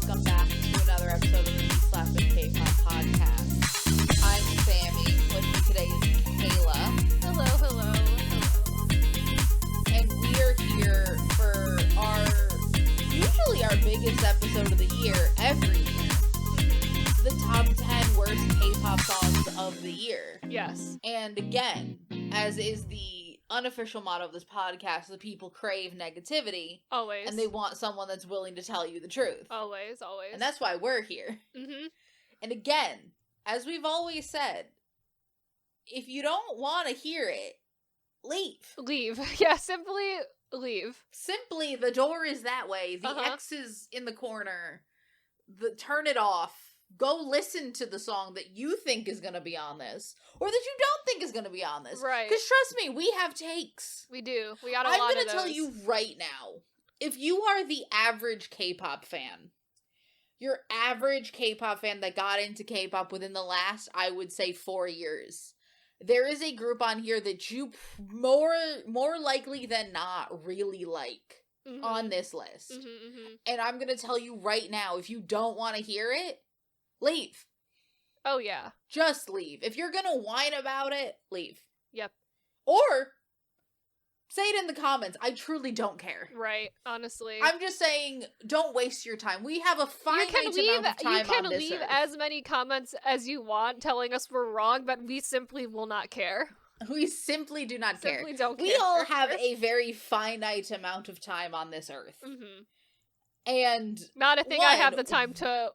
welcome back to another episode of the Slapping Kpop podcast. I'm Sammi. With me today is Kayla. Hello. And we are here for usually our biggest episode of the year, every year. The top 10 worst K-pop songs of the year. Yes. And again, as is the unofficial motto of this podcast, the people crave negativity. Always. And they want someone that's willing to tell you the truth. Always. And that's why we're here. Mm-hmm. And again, as we've always said, if you don't want to hear it, leave. Leave. Yeah, simply leave. Simply, the door is that way. The X is in the corner. Turn it off. Go listen to the song that you think is going to be on this, or that you don't think is going to be on this. Right. Because trust me, we have takes. We do. We got a I'm lot gonna of those. tell you right now, if you are the average K-pop fan, your average K-pop fan that got into K-pop within the last, I would say, 4 years, there is a group on here that you more likely than not really like on this list. And I'm gonna tell you right now, if you don't want to hear it, leave. Oh, yeah. Just leave. If you're gonna whine about it, leave. Yep. Or say it in the comments. I truly don't care. Right, honestly. I'm just saying, don't waste your time. We have a finite amount of time on this You can leave earth. as many comments as you want telling us we're wrong, but we simply will not care. We simply do not care. Simply don't care. We all have a very finite amount of time on this earth. And not a thing I have the time to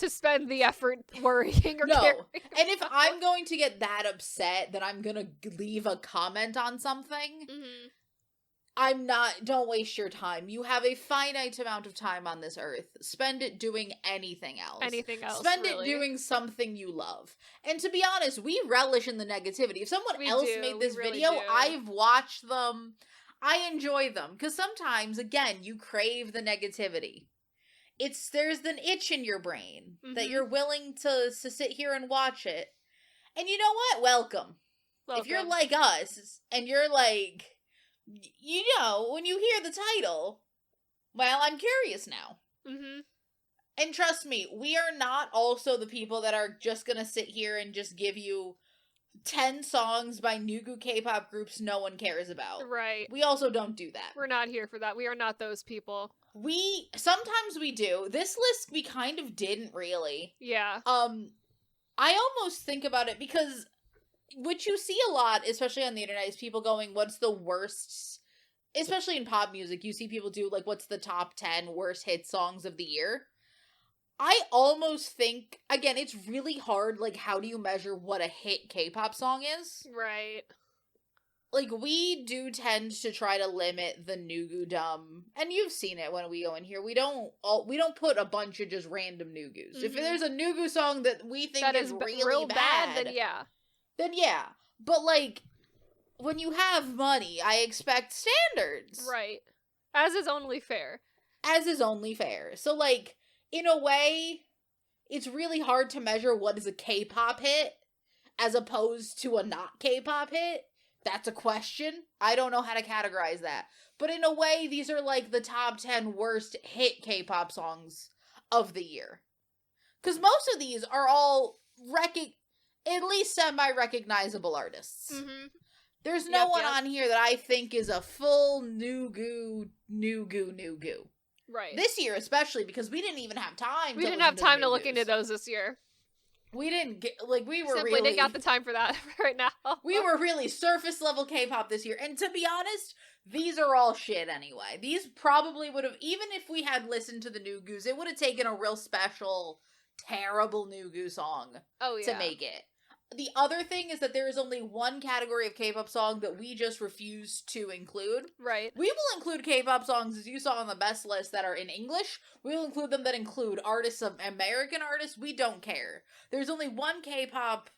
spend the effort worrying or caring. And if I'm going to get that upset that I'm gonna leave a comment on something, don't waste your time. You have a finite amount of time on this earth. Spend it doing anything else. Spend it doing something you love. And to be honest, we relish in the negativity. If someone else made this video, I've watched them. I enjoy them. Because sometimes, again, you crave the negativity. There's an itch in your brain that you're willing to sit here and watch it. And you know what? Welcome. If you're like us, and you're like, you know, when you hear the title, well, I'm curious now. And trust me, we are not also the people that are just gonna sit here and just give you 10 songs by Nugu K-pop groups no one cares about. Right. We also don't do that. We're not here for that. We are not those people. Sometimes we do. This list, we kind of didn't really. Yeah. I almost think about it because what you see a lot, especially on the internet, is people going, what's the worst, especially in pop music, you see people do, like, what's the top 10 worst hit songs of the year? I almost think, again, it's really hard, like, how do you measure what a hit K-pop song is? Right. Like, we do tend to try to limit the Nugu-dom, and you've seen it when we go in here. We don't put a bunch of just random Nugus. If there's a Nugu song that we think is really real bad, then yeah. But, like, when you have money, I expect standards. Right. As is only fair. So, like, in a way, it's really hard to measure what is a K-pop hit as opposed to a not K-pop hit. That's a question. I don't know how to categorize that. But in a way, these are like the top 10 worst hit K-pop songs of the year. Because most of these are all at least semi-recognizable artists. There's no one on here that I think is a full Nugu. Right. This year especially, because we didn't even have time. We didn't have time to look into those this year. We didn't get, like, we were Simply didn't got the time for that right now. We were really surface level K-pop this year. And to be honest, these are all shit anyway. These probably would have, even if we had listened to the Nugus, it would have taken a real special, terrible Nugu song to make it. The other thing is that there is only one category of K-pop song that we just refuse to include. Right. We will include K-pop songs, as you saw on the best list, that are in English. We will include them that include artists of American artists. We don't care. There's only one K-pop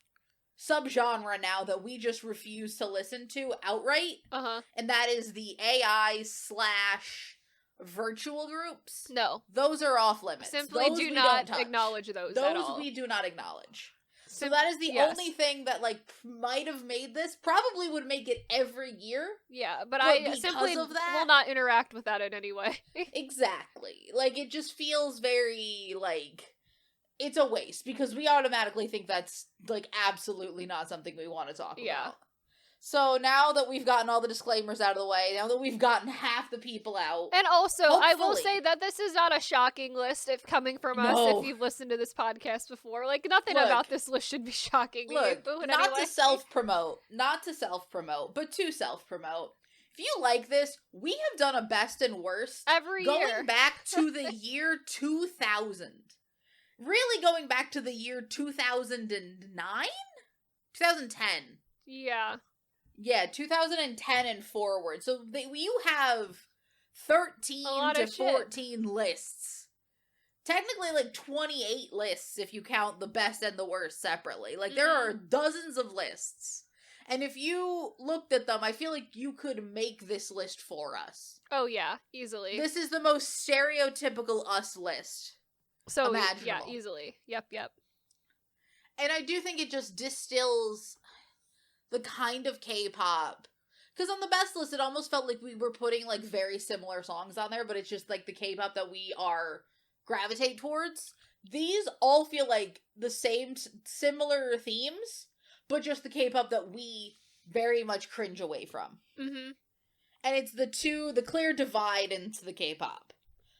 subgenre now that we just refuse to listen to outright. And that is the AI/virtual groups. No. Those are off limits. Simply do not acknowledge those at all. Those we do not acknowledge. So that is the only thing that, like, might have made this. Probably would make it every year. Yeah, but I simply will not interact with that in any way. Exactly. Like, it just feels very, like, it's a waste, because we automatically think that's, like, absolutely not something we want to talk about. So now that we've gotten all the disclaimers out of the way, now that we've gotten half the people out. And also, I will say that this is not a shocking list if coming from us, if you've listened to this podcast before. Like, nothing about this list should be shocking. Not to self-promote, but to self-promote. If you like this, we have done a best and worst every year. Going back to the year 2000. Really going back to the year 2009? 2010. Yeah. Yeah, 2010 and forward. So you have 13 to 14 lists. Technically, like, 28 lists if you count the best and the worst separately. Like, there are dozens of lists. And if you looked at them, I feel like you could make this list for us. Oh, yeah, easily. This is the most stereotypical us list. So, imaginable. Yeah, easily. Yep. And I do think it just distills the kind of K-pop, because on the best list it almost felt like we were putting, like, very similar songs on there, but it's just, like, the K-pop that we are gravitate towards. These all feel like the same similar themes, but just the K-pop that we very much cringe away from. And it's the clear divide into the K-pop.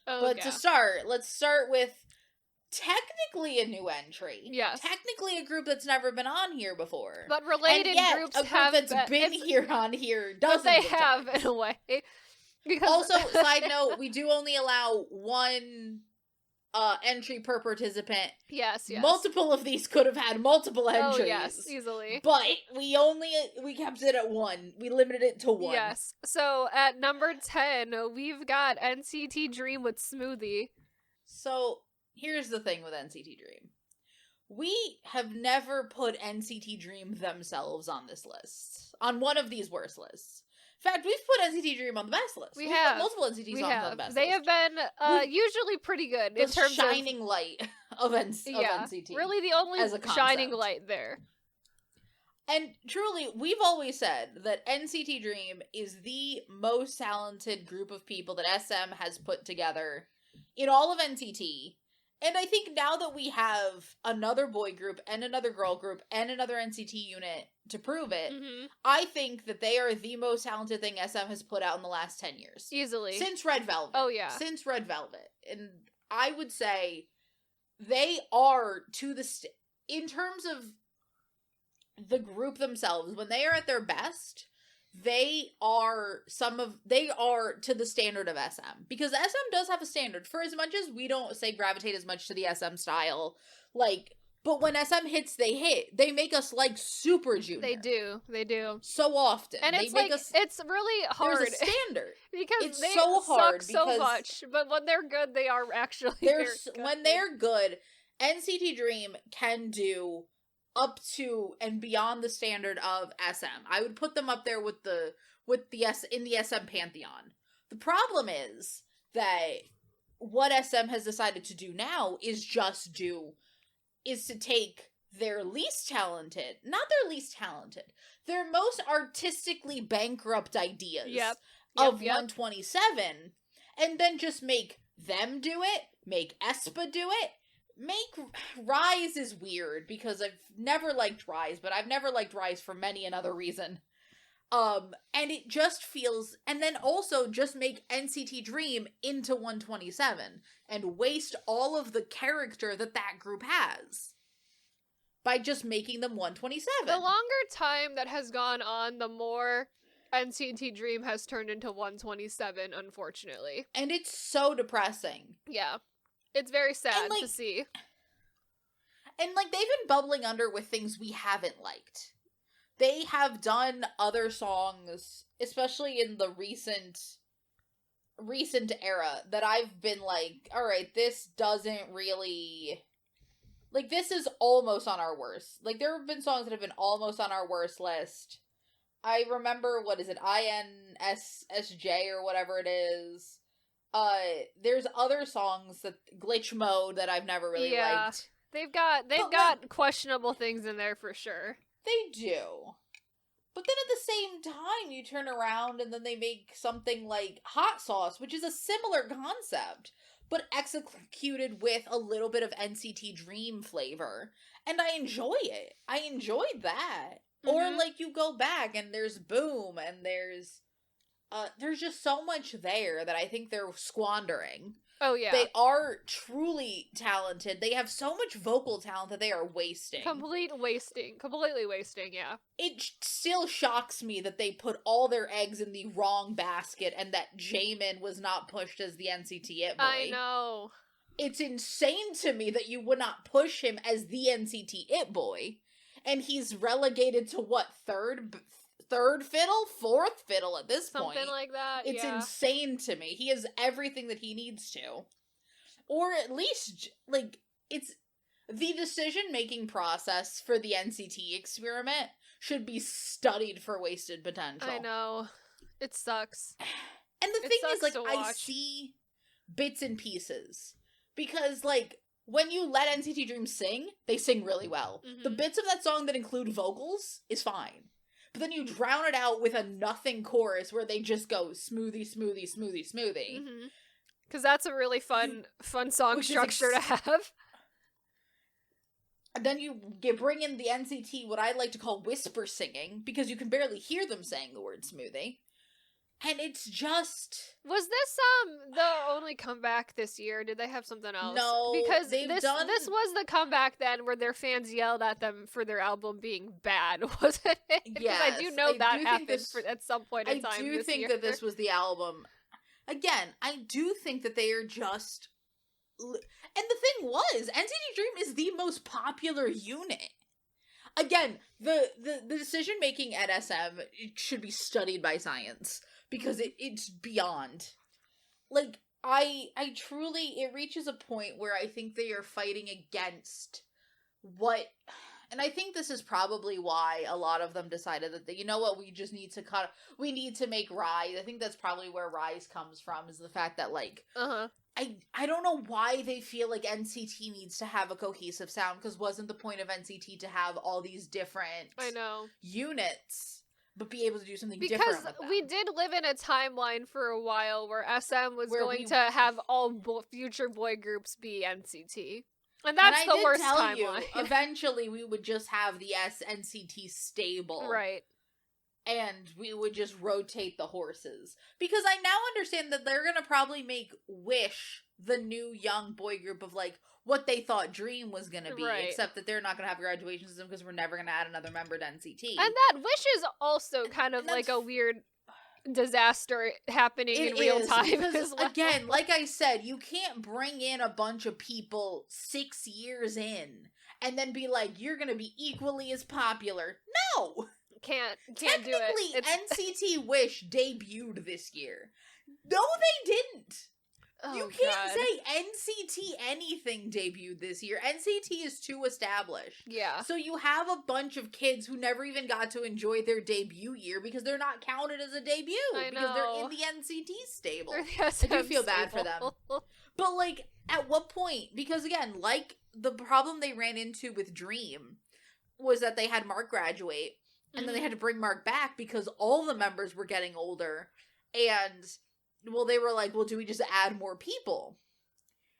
But to start, let's start with technically a new entry. Yes. Technically a group that's never been on here before. But related groups a group that's been here on here dozens but they of have, times. in a way. Because also, side note, we do only allow one entry per participant. Yes. Multiple of these could have had multiple entries. Oh, yes, easily. But we kept it at one. We limited it to one. Yes. So, at number 10, we've got NCT Dream with Smoothie. So, here's the thing with NCT Dream. We have never put NCT Dream themselves on this list. On one of these worst lists. In fact, we've put NCT Dream on the best list. We have. Put multiple NCT songs on the best they list. They have been usually pretty good in terms of shining light of NCT. Really the only shining light there. And truly, we've always said that NCT Dream is the most talented group of people that SM has put together in all of NCT. And I think now that we have another boy group and another girl group and another NCT unit to prove it, I think that they are the most talented thing SM has put out in the last 10 years. Easily. Since Red Velvet. Oh, yeah. Since Red Velvet. And I would say they are in terms of the group themselves, when they are at their best, they are to the standard of SM. Because SM does have a standard. For as much as we don't say gravitate as much to the SM style, like, but when SM hits, they hit. They make us like Super Junior. They do. So often. And it's like, it's really hard. There's a standard. Because they so hard suck so much. But when they're good, they are actually good. When they're good, NCT Dream can do up to and beyond the standard of SM. I would put them up there in the SM pantheon. The problem is that what SM has decided to do now is to take their least talented, their most artistically bankrupt ideas of 127, and then just make them do it, make aespa do it, make Rise is weird because I've never liked Rise, but I've never liked Rise for many another reason. And it just feels, and then also just make NCT Dream into 127 and waste all of the character that group has by just making them 127. The longer time that has gone on, the more NCT Dream has turned into 127, unfortunately. And it's so depressing. Yeah. It's very sad to see. And, like, they've been bubbling under with things we haven't liked. They have done other songs, especially in the recent era, that I've been like, alright, this doesn't really... Like, this is almost on our worst. Like, there have been songs that have been almost on our worst list. I remember, what is it, INSSJ or whatever it is. There's other songs, that Glitch Mode, that I've never really liked. They've got questionable things in there for sure. They do. But then at the same time, you turn around and then they make something like Hot Sauce, which is a similar concept, but executed with a little bit of NCT Dream flavor. And I enjoy it. I enjoyed that. Or like you go back and there's Boom and there's just so much there that I think they're squandering. Oh, yeah. They are truly talented. They have so much vocal talent that they are wasting. Completely wasting, yeah. It still shocks me that they put all their eggs in the wrong basket and that Jaemin was not pushed as the NCT It Boy. I know. It's insane to me that you would not push him as the NCT It Boy. And he's relegated to what, third fiddle? Fourth fiddle at this point. Something like that, It's insane to me. He has everything that he needs to. Or at least, like, it's... The decision-making process for the NCT experiment should be studied for wasted potential. I know. It sucks. And the thing is, like, I see bits and pieces. Because, like, when you let NCT Dream sing, they sing really well. Mm-hmm. The bits of that song that include vocals is fine. But then you drown it out with a nothing chorus where they just go smoothie, smoothie, smoothie, smoothie. Because that's a really fun song structure to have. And then you bring in the NCT, what I like to call whisper singing, because you can barely hear them saying the word smoothie. And it's just... Was this the only comeback this year? Did they have something else? No, because this was the comeback then where their fans yelled at them for their album being bad, wasn't it? Because I do know that happened at some point in time this year. I do think that this was the album. Again, I do think that they are just... And the thing was, NCT Dream is the most popular unit. Again, the decision-making at SM should be studied by science. Because it's beyond. Like, I truly, it reaches a point where I think they are fighting against what, and I think this is probably why a lot of them decided that, you know what, we just need to make Rise. I think that's probably where Rise comes from, is the fact that, like, I don't know why they feel like NCT needs to have a cohesive sound, because wasn't the point of NCT to have all these different units? But be able to do something different with them. Because we did live in a timeline for a while where SM was going to have all future boy groups be NCT. And that's the worst timeline. Eventually we would just have the NCT stable. Right. And we would just rotate the horses. Because I now understand that they're going to probably make Wish the new young boy group of, like, what they thought Dream was going to be. Right. Except that they're not going to have graduation system because we're never going to add another member to NCT. And that Wish is also kind of like a weird disaster happening in real time. Because, again, like I said, you can't bring in a bunch of people 6 years in and then be like, you're going to be equally as popular. No! Can't do it. NCT Wish debuted this year. No, they didn't. Oh, you can't say NCT anything debuted this year. NCT is too established. Yeah. So you have a bunch of kids who never even got to enjoy their debut year because they're not counted as a debut. Because they're in the NCT stable. I do feel bad for them. But, like, at what point? Because, again, like, the problem they ran into with Dream was that they had Mark graduate. And then they had to bring Mark back because all the members were getting older. And, well, they were like, well, do we just add more people?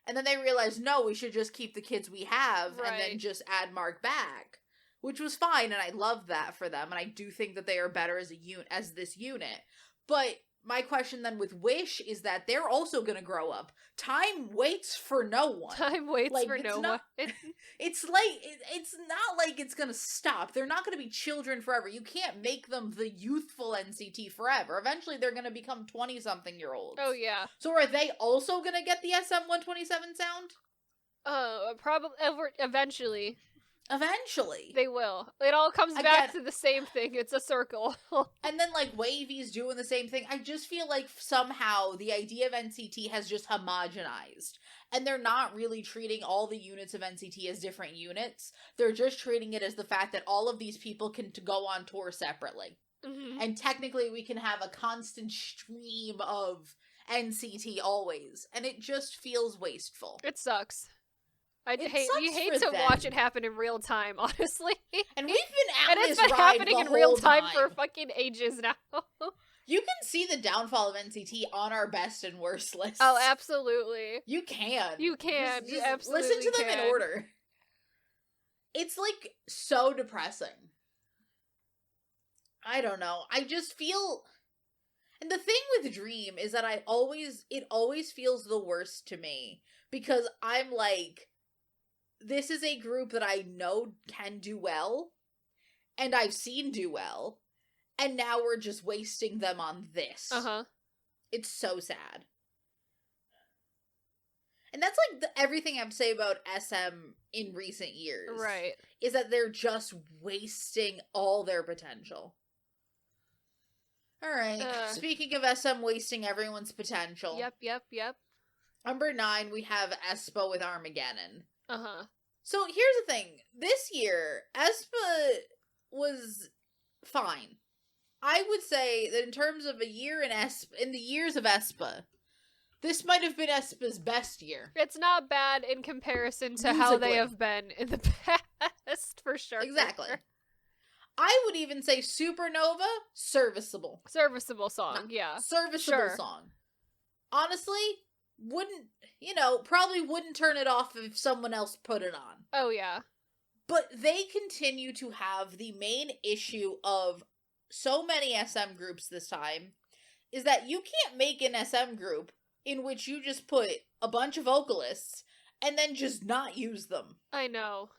And then they realized, no, we should just keep the kids we have and then just add Mark back. Which was fine, and I love that for them. And I do think that they are better as this unit. But my question then with Wish is that they're also going to grow up. Time waits for no one. Time waits for no one. It's like, it's not like it's going to stop. They're not going to be children forever. You can't make them the youthful NCT forever. Eventually, they're going to become 20-something-year-olds. Oh, yeah. So are they also going to get the SM-127 sound? Probably, eventually. Eventually. They will. It all comes back to the same thing. It's a circle. And then, like, Wavy's doing the same thing. I just feel like somehow the idea of NCT has just homogenized. And they're not really treating all the units of NCT as different units. They're just treating it as the fact that all of these people can go on tour separately. Mm-hmm. And technically we can have a constant stream of NCT always. And it just feels wasteful. It sucks. You hate to watch it happen in real time, honestly. And we've been at this ride happening in real time for fucking ages now. You can see the downfall of NCT on our best and worst lists. Oh, absolutely. You can. You can. Just you absolutely listen to them can. in order. It's like so depressing. I don't know. I just feel, and the thing with Dream is that it always feels the worst to me because I'm like, this is a group that I know can do well, and I've seen do well, and now we're just wasting them on this. It's so sad. And that's like everything I have to say about SM in recent years. Right. Is that they're just wasting all their potential. Alright. Speaking of SM wasting everyone's potential. Yep. Number 9, we have aespa with Armageddon. So here's the thing. This year, aespa was fine. I would say that in terms of a year in the years of aespa, this might have been aespa's best year. It's not bad in comparison to how they have been in the past, for sure. Exactly. I would even say Supernova, serviceable. Serviceable song, yeah. Serviceable song. Honestly, probably wouldn't turn it off if someone else put it on. Oh, yeah. But they continue to have the main issue of so many SM groups this time, is that you can't make an SM group in which you just put a bunch of vocalists and then just not use them. I know.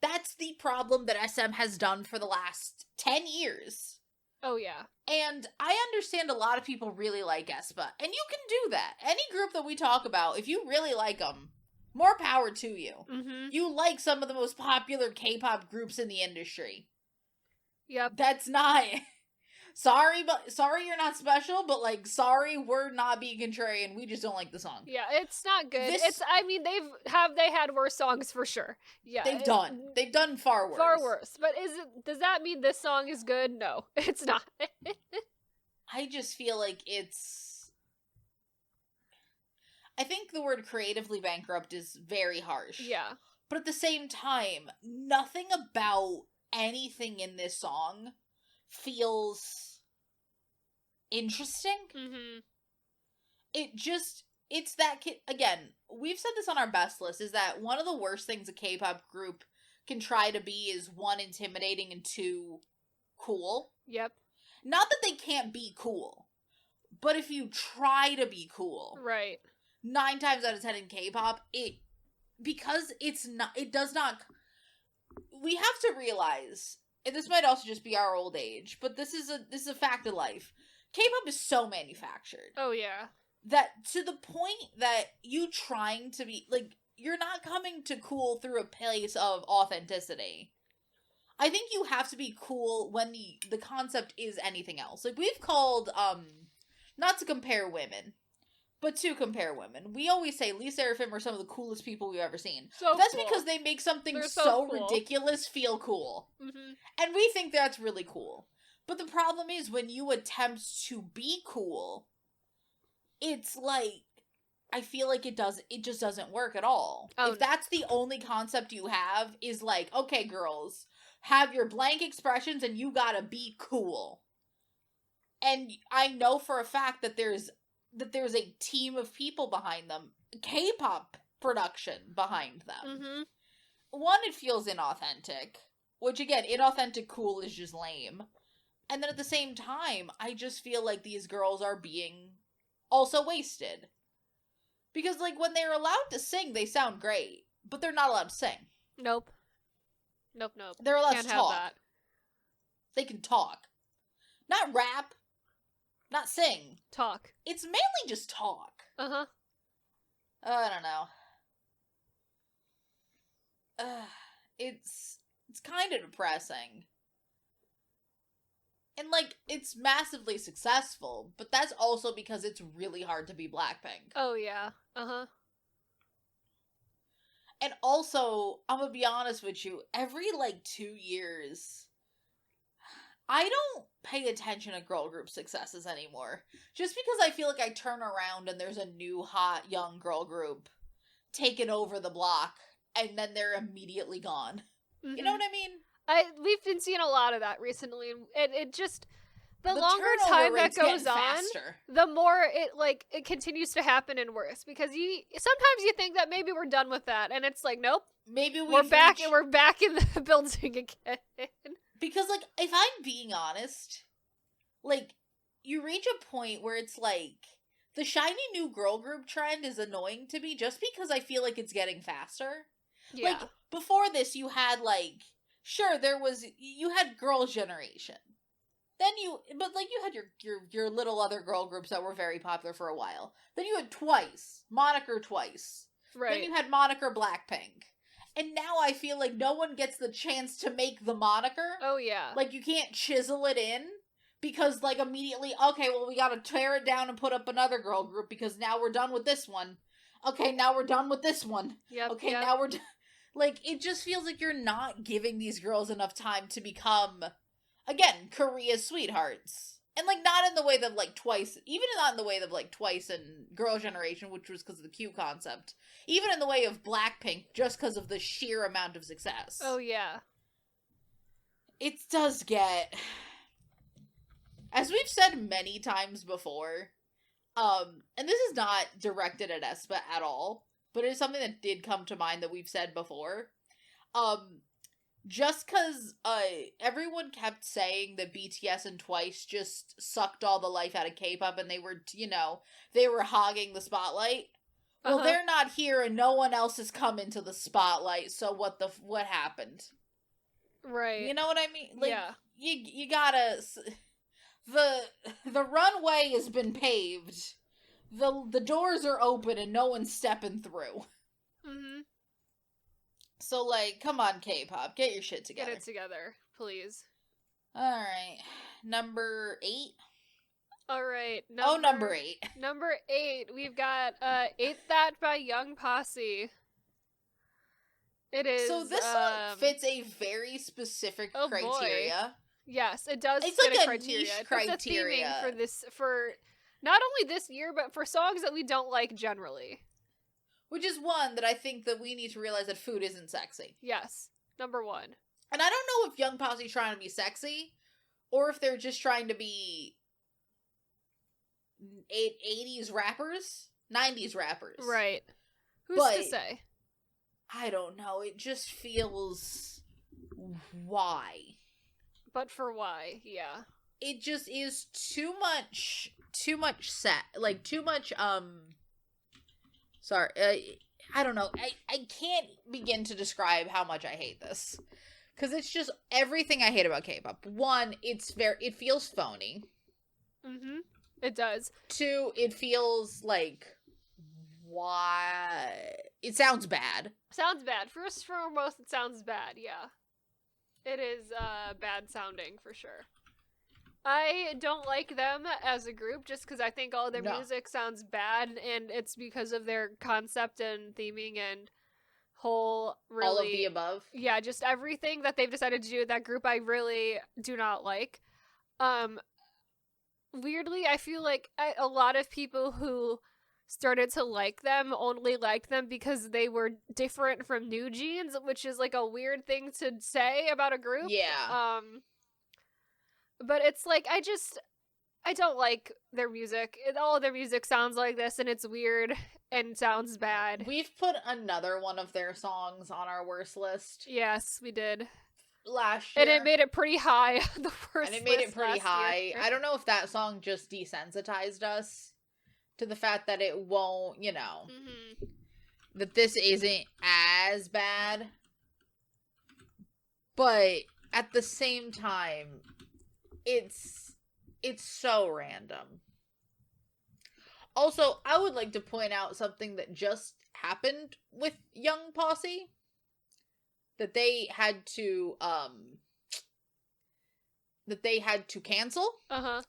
That's the problem that SM has done for the last 10 years. Oh, yeah. And I understand a lot of people really like aespa, and you can do that. Any group that we talk about, if you really like them, more power to you. You like some of the most popular K-pop groups in the industry. Yep. That's not... Sorry you're not special, but sorry we're not being contrarian. We just don't like the song. Yeah, it's not good. They had worse songs for sure. Yeah. They've done far worse. Far worse. But does that mean this song is good? No, it's not. I just feel like I think the word creatively bankrupt is very harsh. Yeah. But at the same time, nothing about anything in this song feels interesting. It's that again, we've said this on our best list, is that one of the worst things a K-pop group can try to be is 1, intimidating, and 2, cool. Yep. Not that they can't be cool, but if you try to be cool, right, 9 times out of 10 in K-pop, because it does not, we have to realize, and this might also just be our old age, but this is a fact of life. K-pop is so manufactured. Oh, yeah. That to the point that you trying to be, you're not coming to cool through a place of authenticity. I think you have to be cool when the concept is anything else. We've called, not to compare women, but to compare women. We always say Lee Seraphim are some of the coolest people we've ever seen. That's cool. Because they make something so cool. Ridiculous feel cool. And we think that's really cool. But the problem is when you attempt to be cool, it's I feel like it just doesn't work at all. If that's the only concept you have is okay, girls, have your blank expressions and you gotta be cool. And I know for a fact that there's a team of people behind them, K-pop production behind them. One, it feels inauthentic, which again, inauthentic cool is just lame. And then at the same time, I just feel like these girls are being also wasted. Because when they're allowed to sing, they sound great, but they're not allowed to sing. Nope. They're allowed to talk. They can talk. Not rap. Not sing. Talk. It's mainly just talk. I don't know. It's kind of depressing. And, it's massively successful, but that's also because it's really hard to be Blackpink. Oh, yeah. And also, I'm gonna be honest with you, every, 2 years, I don't pay attention to girl group successes anymore. Just because I feel like I turn around and there's a new hot young girl group taking over the block. and then they're immediately gone. Mm-hmm. You know what I mean? We've been seeing a lot of that recently, and it just the longer time that goes on, the more it continues to happen and worse, because sometimes you think that maybe we're done with that, and it's like, nope, maybe we're back and we're back in the building again. Because like, if I'm being honest, like, you reach a point where it's like the shiny new girl group trend is annoying to me, just because I feel like it's getting faster. Yeah. Like, before this, you had like, sure, you had Girls' Generation. Then you had your little other girl groups that were very popular for a while. Then you had Twice, Moniker Twice. Right. Then you had Moniker Blackpink. And now I feel like no one gets the chance to make the moniker. Oh, yeah. Like, you can't chisel it in, because, like, immediately, okay, well, we gotta tear it down and put up another girl group, because now we're done with this one. Okay, now we're done with this one. Yep, okay, now we're done. Like, it just feels like you're not giving these girls enough time to become, again, Korea's sweethearts. And, like, not in the way that, like, Twice, even not in the way that, like, Twice and Girls' Generation, which was because of the Q concept. Even in the way of Blackpink, just because of the sheer amount of success. Oh, yeah. It does get... As we've said many times before, and this is not directed at aespa at all, but it is something that did come to mind that we've said before. Just because everyone kept saying that BTS and Twice just sucked all the life out of K-pop and they were, they were hogging the spotlight. Well, they're not here and no one else has come into the spotlight, so what happened? Right. You know what I mean? Like, yeah. You gotta... The runway has been paved. The doors are open and no one's stepping through. Mm-hmm. So, like, come on, K-pop, get your shit together. Get it together, please. Alright. Number 8? Alright. Number 8. Number 8, we've got, Ain't That by Young Posse. It is, so this one fits a very specific criteria. Boy. Yes, it does it's fit like a criteria. Niche criteria. For not only this year, but for songs that we don't like generally. Which is one that I think that we need to realize that food isn't sexy. Yes. Number 1. And I don't know if Young Posse's trying to be sexy, or if they're just trying to be 80s rappers? 90s rappers. Right. Who's to say? I don't know. It just feels... Why? But for why, yeah. It just is too much set. Like, too much, sorry, I don't know. I can't begin to describe how much I hate this. Because it's just everything I hate about K-pop. 1, it feels phony. Mm-hmm. It does. 2, it feels like, why? It sounds bad. Sounds bad. First and foremost, it sounds bad, yeah. It is, bad sounding, for sure. I don't like them as a group, just because I think all their music sounds bad, and it's because of their concept and theming and whole, really... All of the above? Yeah, just everything that they've decided to do with that group, I really do not like. Weirdly, I feel like a lot of people who started to like them only liked them because they were different from New Jeans, which is like a weird thing to say about a group. Yeah. But it's like, I don't like their music. All of their music sounds like this, and it's weird and sounds bad. We've put another one of their songs on our worst list. Yes, we did. Last year. And it made it pretty high on the worst list. And it made it pretty high. I don't know if that song just desensitized us to the fact that it won't, mm-hmm. that this isn't as bad. But at the same time, it's so random. Also, I would like to point out something that just happened with Young Posse. That they had to cancel. Uh-huh.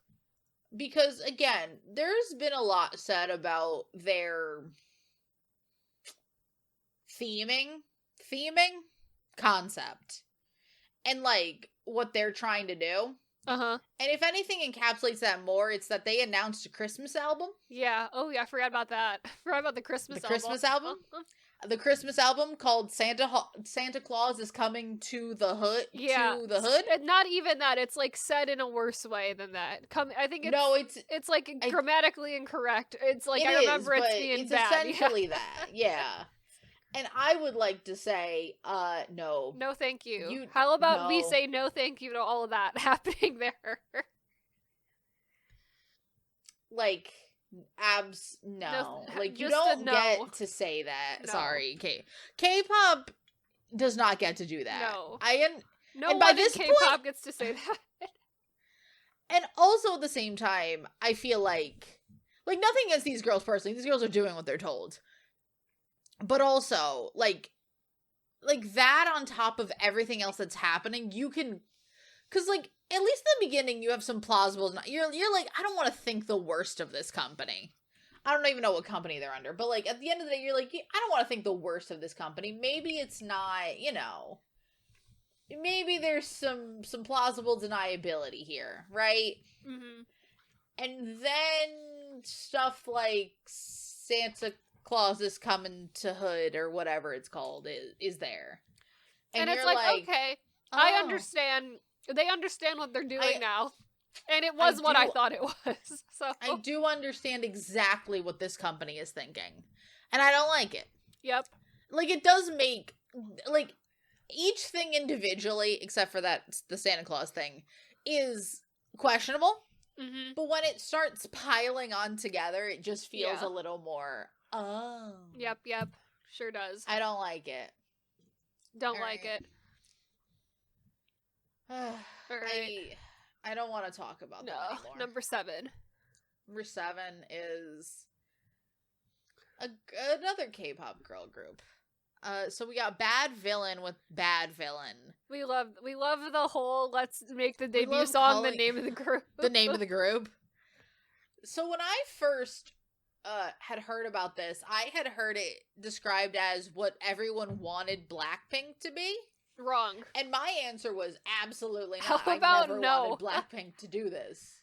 Because, again, there's been a lot said about their theming concept. And, like, what they're trying to do. Uh-huh. And if anything encapsulates that more, it's that they announced a Christmas album. Yeah. Oh, yeah, I forgot about that. I forgot about the Christmas album. Christmas album? the Christmas album called Santa Claus is Coming to the Hood. Yeah. To the Hood? Not even that. It's like said in a worse way than that. I think it's like grammatically incorrect. It's like I remember it's being it's bad. Essentially that. Yeah. And I would like to say, no. No thank you. How about we say no thank you to all of that happening there? Like, no. Like, you don't get to say that. No. Sorry, K-pop does not get to do that. No. No and by this K-pop point, gets to say that. And also at the same time, I feel like nothing against these girls personally. These girls are doing what they're told. But also, like that on top of everything else that's happening, you can, because like at least in the beginning you have some plausible. You're like, I don't want to think the worst of this company. I don't even know what company they're under, but like at the end of the day, you're like, I don't want to think the worst of this company. Maybe it's not, maybe there's some plausible deniability here, right? Mm-hmm. And then stuff like Santa Claus is Coming to Hood or whatever it's called is there. And it's like, okay, oh. I understand. They understand what they're doing now. And it was what I thought it was. So I do understand exactly what this company is thinking. And I don't like it. Yep. Like, it does make, like, each thing individually, except for the Santa Claus thing, is questionable. Mm-hmm. But when it starts piling on together, it just feels a little more, oh. Yep. Sure does. I don't like it. Don't like it. All right. I don't want to talk about that anymore. Number 7. Number 7 is another K-pop girl group. So we got Bad Villain with Bad Villain. We love the whole let's make the debut song the name of the group. The name of the group. So when I first had heard about this, I had heard it described as what everyone wanted Blackpink to be. Wrong. And my answer was absolutely not. How about I never wanted Blackpink to do this.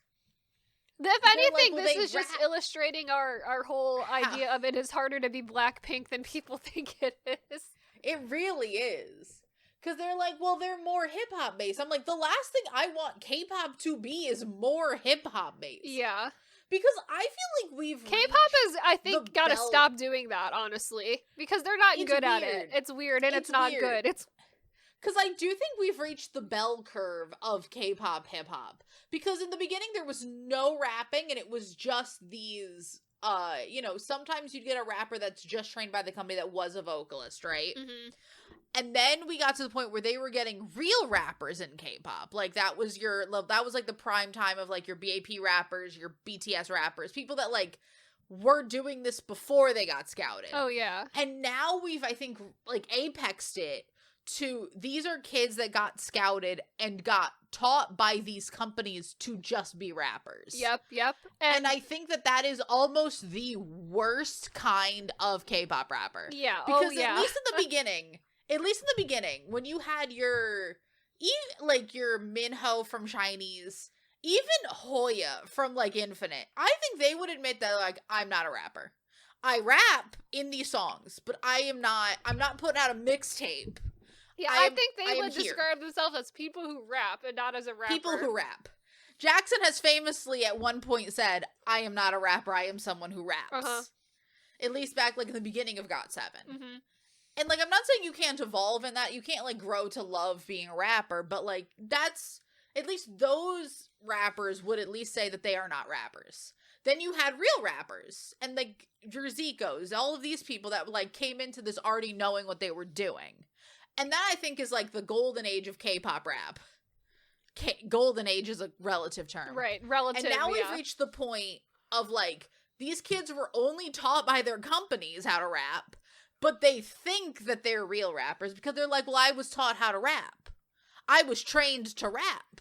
If anything, this is just illustrating our whole idea of it is harder to be Blackpink than people think it is. It really is. Because they're like, well, they're more hip-hop based. I'm like, the last thing I want K-pop to be is more hip-hop based. Yeah. Because I feel like K-pop is, I think, gotta stop doing that, honestly. Because they're not good at it. It's weird, and it's not good. Because I do think we've reached the bell curve of K-pop hip-hop. Because in the beginning, there was no rapping, and it was just these, sometimes you'd get a rapper that's just trained by the company that was a vocalist, right? Mm-hmm. And then we got to the point where they were getting real rappers in K-pop. Like, that was like the prime time of, like, your BAP rappers, your BTS rappers, people that, like, were doing this before they got scouted. Oh, yeah. And now we've, I think, like, apexed it to these are kids that got scouted and got taught by these companies to just be rappers. Yep. And I think that is almost the worst kind of K-pop rapper. Yeah. Because at least in the beginning, when you had your Minho from Chinese, even Hoya from like Infinite, I think they would admit that like, I'm not a rapper. I rap in these songs, but I'm not putting out a mixtape. Yeah, I think they would describe themselves as people who rap and not as a rapper. People who rap. Jackson has famously at one point said, I am not a rapper, I am someone who raps. Uh-huh. At least back like in the beginning of GOT7. Mm-hmm. And like, I'm not saying you can't evolve in that. You can't like grow to love being a rapper, but like that's, at least those rappers would at least say that they are not rappers. Then you had real rappers and like your Zikos, all of these people that like came into this already knowing what they were doing. And that, I think, is, like, the golden age of K-pop rap. Golden age is a relative term. Right, relative, and now we've reached the point of, like, these kids were only taught by their companies how to rap, but they think that they're real rappers because they're like, well, I was taught how to rap. I was trained to rap.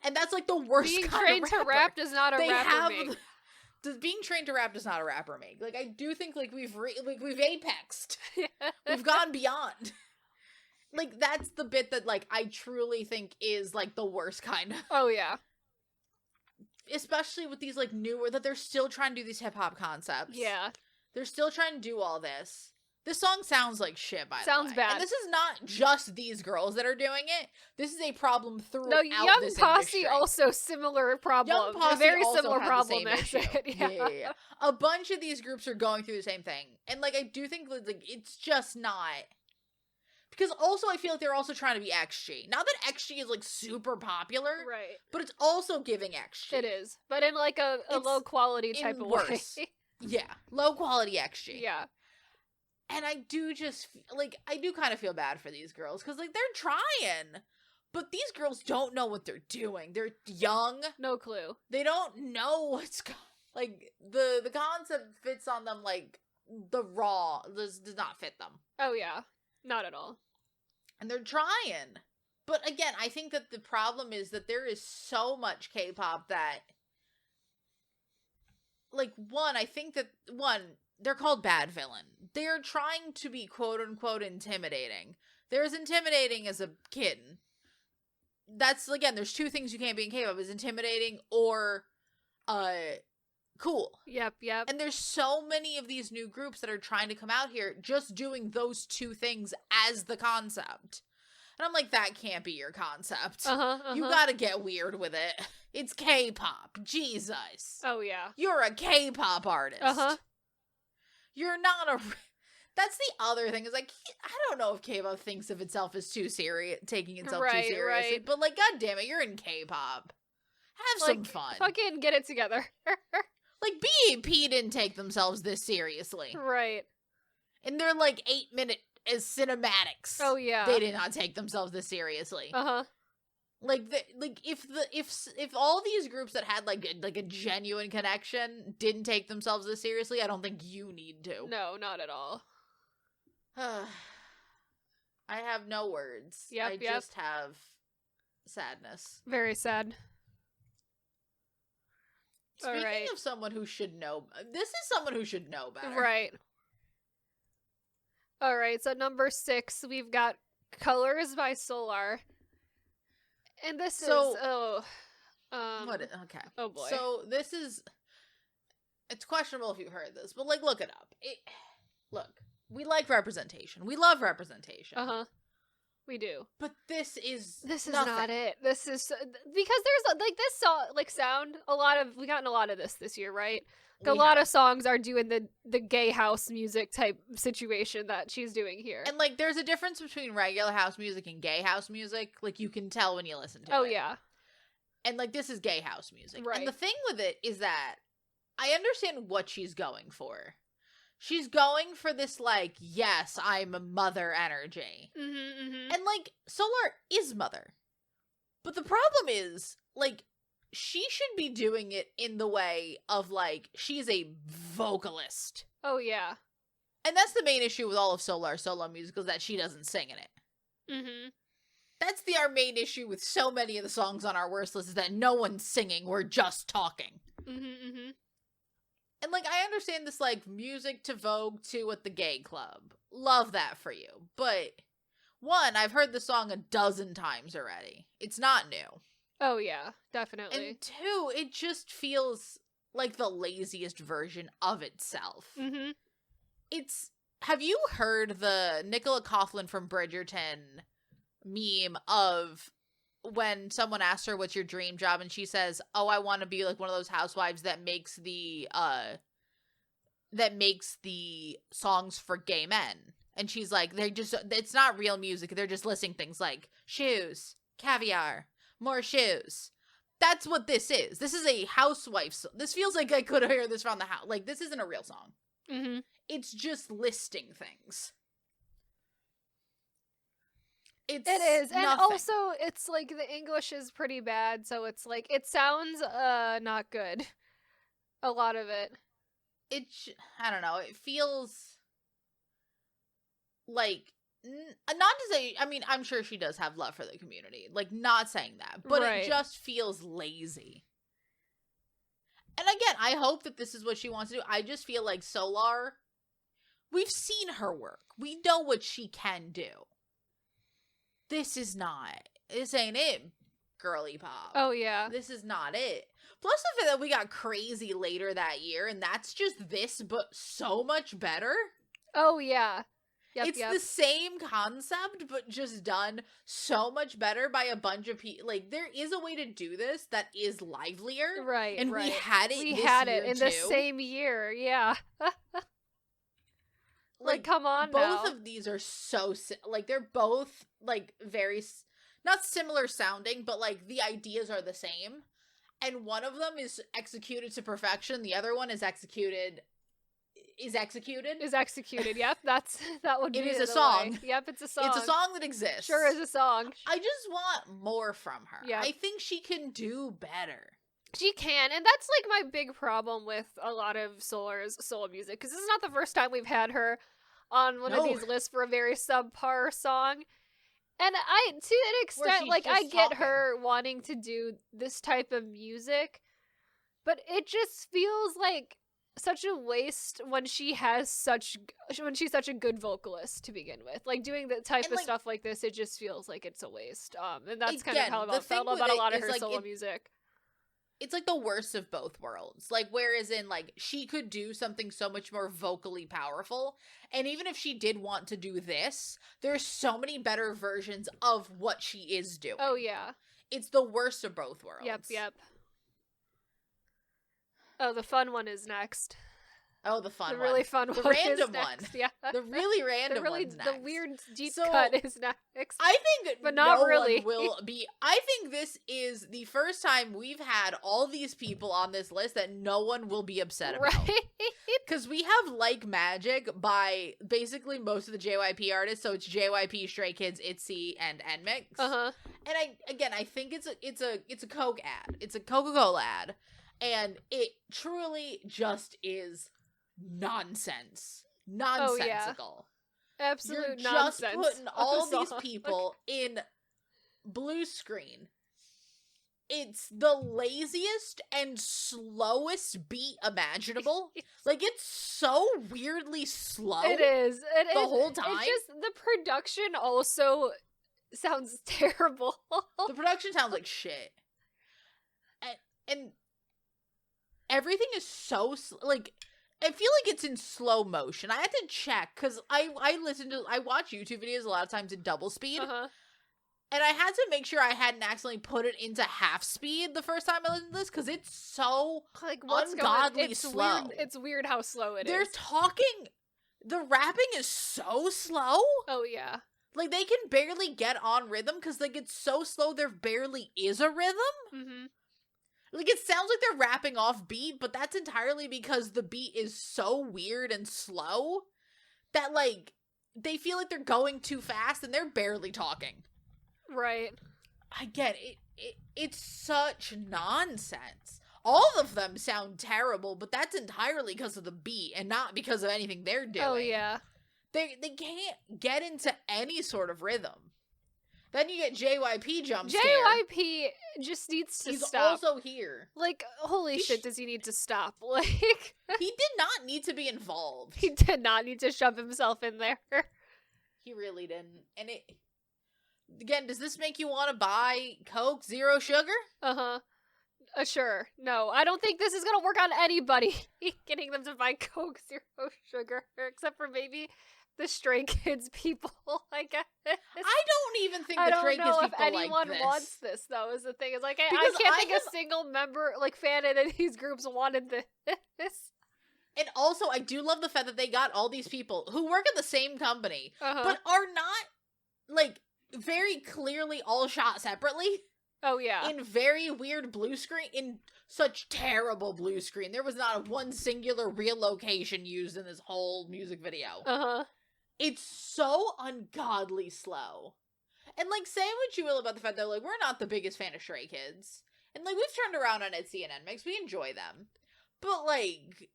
And that's, like, the worst Being kind trained of rapper. to rap does not a rapper make. Being trained to rap does not a rapper make. Like, I do think, like, we've apexed. We've gone beyond. Like, that's the bit that, like, I truly think is, like, the worst kind of. Oh, yeah. Especially with these, like, newer, that they're still trying to do these hip-hop concepts. Yeah. They're still trying to do all this. This song sounds like shit, by the way. Sounds bad. And this is not just these girls that are doing it. This is a problem throughout no, Young this Posse industry. also similar problem. Young Posse very also similar had problem. The same issue. Yeah. A bunch of these groups are going through the same thing. And, like, I do think, like, it's just not... Because also I feel like they're also trying to be XG. Not that XG is, like, super popular. Right. But it's also giving XG. It is. But in, like, a low-quality type of worse. way. Yeah. Low-quality XG. Yeah. And I do just, like, I do kind of feel bad for these girls, because, like, they're trying, but these girls don't know what they're doing. They're young. No clue. They don't know what's, like, the concept fits on them, like, the raw does not fit them. Oh, yeah. Not at all. And they're trying. But, again, I think that the problem is that there is so much K-pop that, like, they're called Bad Villain. They're trying to be quote-unquote intimidating. They're as intimidating as a kitten. That's, again, there's two things you can't be in K-pop, is intimidating or, cool. Yep. And there's so many of these new groups that are trying to come out here just doing those two things as the concept. And I'm like, that can't be your concept. You gotta get weird with it. It's K-pop. Jesus. Oh, yeah. You're a K-pop artist. You're not a... That's the other thing, is, like, I don't know if K-pop thinks of itself as too serious, taking itself too seriously, right. But, like, god damn it, you're in K-pop. Have some fun. Fucking get it together. Like, BAP didn't take themselves this seriously. Right. In their, like, 8-minute cinematics. Oh, yeah. They did not take themselves this seriously. Like, if all these groups that had, like a genuine connection didn't take themselves this seriously, I don't think you need to. No, not at all. I have no words. I just have sadness. Very sad. Speaking of someone who should know, this is someone who should know better. Right. Alright, so number 6, we've got Colors by Solar. And this okay. Oh boy. So this is, it's questionable if you've heard this, but, like, look it up. Look, we like representation. We love representation. We do. But this is not it. This is because there's, like, this song, like, sound, we gotten a lot of this year, right? A lot of songs are doing the gay house music type situation that she's doing here. And, like, there's a difference between regular house music and gay house music. Like, you can tell when you listen to it. Oh, yeah. And, like, this is gay house music. Right. And the thing with it is that I understand what she's going for. She's going for this, like, yes, I'm a mother energy. And, like, Solar is mother. But the problem is, like, she should be doing it in the way of, like, she's a vocalist. Oh, yeah. And that's the main issue with all of Solar's solo music, is that she doesn't sing in it. That's our main issue with so many of the songs on our worst list, is that no one's singing, we're just talking. And, like, I understand this, like, music to Vogue to at the gay club. Love that for you. But, one, I've heard the song a dozen times already. It's not new. Oh, yeah, definitely. And 2, it just feels like the laziest version of itself. Have you heard the Nicola Coughlan from Bridgerton meme of when someone asks her, what's your dream job? And she says, oh, I want to be, like, one of those housewives that makes the songs for gay men. And she's like, it's not real music. They're just listing things like shoes, caviar, more shoes. That's what this is. This is a housewife. This feels like I could hear this from the house. Like, this isn't a real song. It's just listing things. It is. And also, it's like the English is pretty bad. So it's like, it sounds not good. A lot of it. I don't know. It feels like, not to say, I mean, I'm sure she does have love for the community. Like, not saying that. But It just feels lazy. And again, I hope that this is what she wants to do. I just feel like Solar, we've seen her work. We know what she can do. This ain't it, girly pop. Oh, yeah. This is not it. Plus the fact that we got Crazy later that year, and that's just this, but so much better. Oh, yeah. It's the same concept, but just done so much better by a bunch of people. Like, there is a way to do this that is livelier. Right, and right. we had it in the same year, yeah. Like, come on both of these are so, like, they're both, like, very, not similar sounding, but, like, the ideas are the same. And one of them is executed to perfection. The other one is executed. Yep, that would be it is a song. Way. Yep, it's a song. It's a song that exists. Sure is a song. I just want more from her. Yep. I think she can do better. She can, and that's like my big problem with a lot of Solar's solo music, because this is not the first time we've had her on one of these lists for a very subpar song. And I, to an extent, like, I get her wanting to do this type of music, but it just feels like such a waste when she's such a good vocalist to begin with. Like, doing the type of stuff like this, it just feels like it's a waste. And that's kind of how I felt about a lot of her solo music. It's like the worst of both worlds. Like, whereas in, like, she could do something so much more vocally powerful, and even if she did want to do this, there's so many better versions of what she is doing. Oh, yeah. It's the worst of both worlds. Yep. Oh, the fun one is next. Oh, the fun one. The really fun one. The random one. Yeah. The really random one's next. The weird deep cut is next. I think but not no really. one will be. I think this is the first time we've had all these people on this list that no one will be upset about. Right. Because we have Like Magic by basically most of the JYP artists. So it's JYP, Stray Kids, ITZY, and NMIX. Uh-huh. And I think it's a Coke ad. It's a Coca-Cola ad. And it truly just is nonsensical. Absolute You're nonsense. Just putting all these people in blue screen. It's the laziest and slowest beat imaginable. Like, it's so weirdly slow. It is. The whole time. It's just the production also sounds terrible. The production sounds like shit. And everything is so, like, I feel like it's in slow motion. I had to check, because I watch YouTube videos a lot of times in double speed. Uh-huh. And I had to make sure I hadn't accidentally put it into half speed the first time I listened to this, because it's so ungodly slow. It's weird how slow it is. They're talking, the rapping is so slow. Oh, yeah. Like, they can barely get on rhythm, because, like, it's so slow there barely is a rhythm. Mm-hmm. Like, it sounds like they're rapping off beat, but that's entirely because the beat is so weird and slow that, like, they feel like they're going too fast and they're barely talking. Right. I get it. It's such nonsense. All of them sound terrible, but that's entirely because of the beat and not because of anything they're doing. Oh, yeah. They can't get into any sort of rhythm. Then you get JYP jump scare. JYP just needs to stop. He's also here. Like, holy shit, does he need to stop? Like, he did not need to be involved. He did not need to shove himself in there. He really didn't. And it, again, does this make you want to buy Coke Zero Sugar? Uh-huh. Sure. No, I don't think this is gonna work on anybody. Getting them to buy Coke Zero Sugar, except for maybe the Stray Kids people, I guess. I don't even think the Stray Kids people like this. I don't know if anyone wants this, though, is the thing. It's like, I can't think a single member, like, fan in these groups wanted this. And also, I do love the fact that they got all these people who work at the same company, but are not, like, very clearly all shot separately. Oh, yeah. In very weird blue screen, in such terrible blue screen. There was not one singular real location used in this whole music video. Uh-huh. It's so ungodly slow. And, like, say what you will about the fact that, like, we're not the biggest fan of Stray Kids. And, like, we've turned around on ITZY and NMIX. We enjoy them. But, like,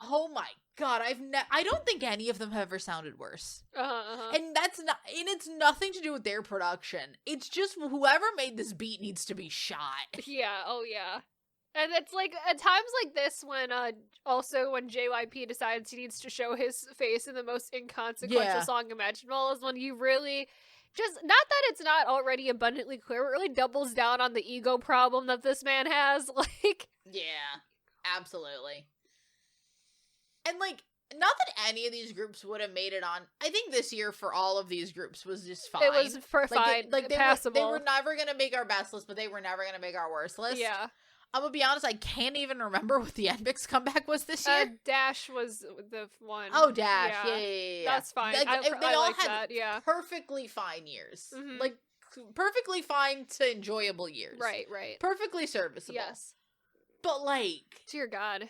oh my god, I don't think any of them have ever sounded worse. And it's nothing to do with their production. It's just whoever made this beat needs to be shot. Yeah, oh yeah. And it's like, at times like this, when JYP decides he needs to show his face in the most inconsequential song imaginable, is when you really just, not that it's not already abundantly clear, it really doubles down on the ego problem that this man has. Like, yeah, absolutely. And, like, not that any of these groups would have made it on. I think this year for all of these groups was just fine. It was fine, passable. They were never gonna make our best list, but they were never gonna make our worst list. Yeah. I'm gonna be honest, I can't even remember what the NBIX comeback was this year. Dash was the one. Oh, Dash. Yeah. That's fine. Like, they all like had that, yeah. perfectly fine years. Mm-hmm. Like, perfectly fine to enjoyable years. Right. Perfectly serviceable. Yes. But, like... Dear God.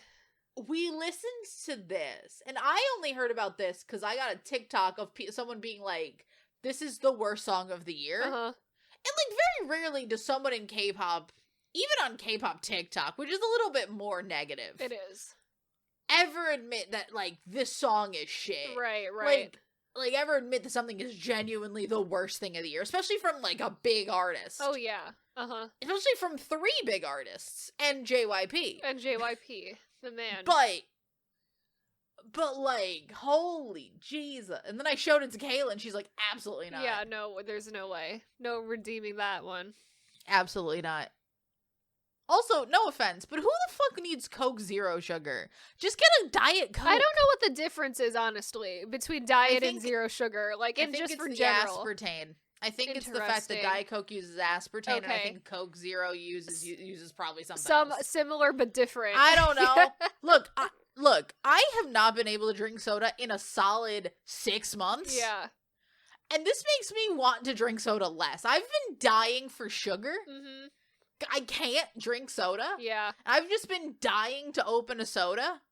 We listened to this, and I only heard about this because I got a TikTok of someone being like, this is the worst song of the year. Uh-huh. And, like, very rarely does someone in K-pop, even on K-pop TikTok, which is a little bit more negative. It is. Ever admit that, like, this song is shit. Right. Like, ever admit that something is genuinely the worst thing of the year, especially from, like, a big artist. Oh, yeah. Uh-huh. Especially from 3 big artists, and JYP. The man. But, like, holy Jesus. And then I showed it to Kayla, and she's like, absolutely not. Yeah, no, there's no way. No redeeming that one. Absolutely not. Also, no offense, but who the fuck needs Coke Zero Sugar? Just get a Diet Coke. I don't know what the difference is, honestly, between Diet and Zero Sugar. Like, and just for general. Aspartame. I think it's the fact that Diet Coke uses aspartame, and I think Coke Zero uses probably something else. Similar but different. I don't know. Look, I have not been able to drink soda in a solid 6 months. Yeah. And this makes me want to drink soda less. I've been dying for sugar. Mm-hmm. I can't drink soda. Yeah. I've just been dying to open a soda.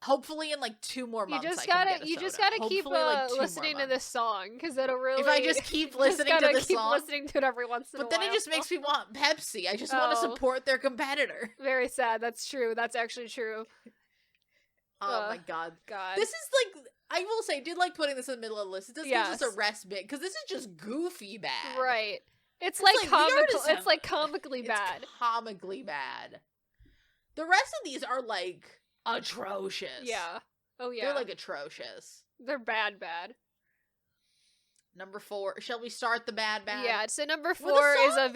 Hopefully in like 2 more months you just gotta keep listening to this song, because it'll really... If I just keep listening to this song... listening to it every once in a while. But then it just makes me want Pepsi. I just want to support their competitor. Very sad. That's true. That's actually true. Oh my god. This is like... I will say, I did like putting this in the middle of the list. It does give us a respite, because this is just goofy bad. Right. It's like comical. It's like comically bad. It's comically bad. The rest of these are like atrocious. Yeah. Oh yeah. They're like atrocious. They're bad. Number 4. Shall we start the bad? Yeah. So number 4 is a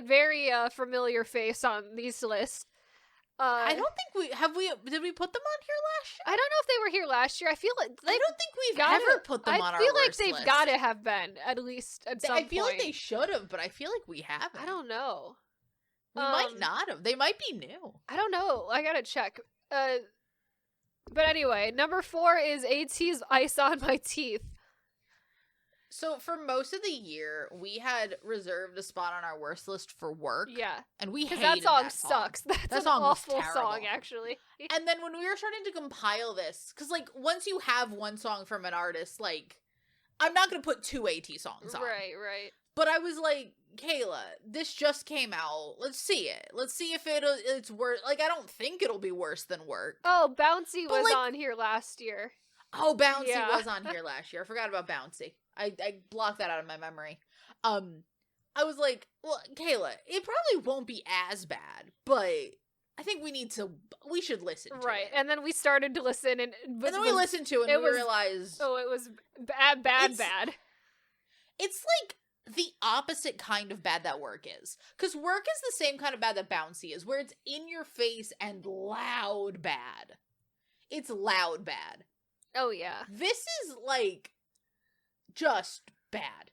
very familiar face on these lists. I don't think did we put them on here last year? I don't know if they were here last year. I feel like I don't think we've ever put them on our worst list. I feel like they've got to have been, at least at some point. I feel like they should have, but I feel like we haven't. I don't know. We might not have. They might be new. I don't know. I gotta check. But anyway, number 4 is AT's Ice on My Teeth. So for most of the year, we had reserved a spot on our worst list for work. Yeah. And we hated that song. Sucks. That's an awful song, actually. And then when we were starting to compile this, because, like, once you have one song from an artist, like, I'm not going to put 2 AT songs on. Right. But I was like, Kayla, this just came out. Let's see it. Let's see if it's worse. Like, I don't think it'll be worse than work. Oh, Bouncy was on here last year. Oh, Bouncy was on here last year. I forgot about Bouncy. I blocked that out of my memory. I was like, well, Kayla, it probably won't be as bad, but I think we should listen to it. Right, and then we started to listen, and then we listened to it, and we realized... Oh, it was bad. It's like the opposite kind of bad that work is. Because work is the same kind of bad that Bouncy is, where it's in your face and loud bad. It's loud bad. Oh, yeah. This is, like... just bad.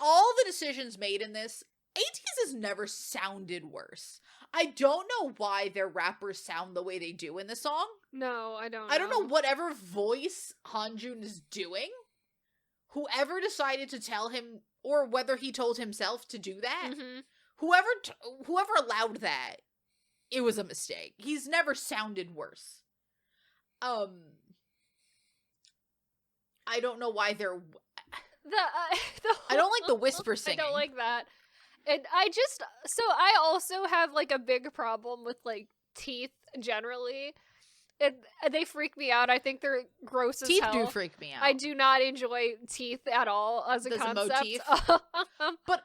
All the decisions made in this, ATEEZ has never sounded worse. I don't know why their rappers sound the way they do in the song. No, I don't know. I don't know whatever voice Hanjun is doing. Whoever decided to tell him, or whether he told himself to do that, whoever allowed that, it was a mistake. He's never sounded worse. I don't know why they're... I don't like the whisper singing. I don't like that. And I also have, like, a big problem with, like, teeth, generally. They freak me out. I think they're gross as hell. Teeth do freak me out. I do not enjoy teeth at all as a concept. Motif. But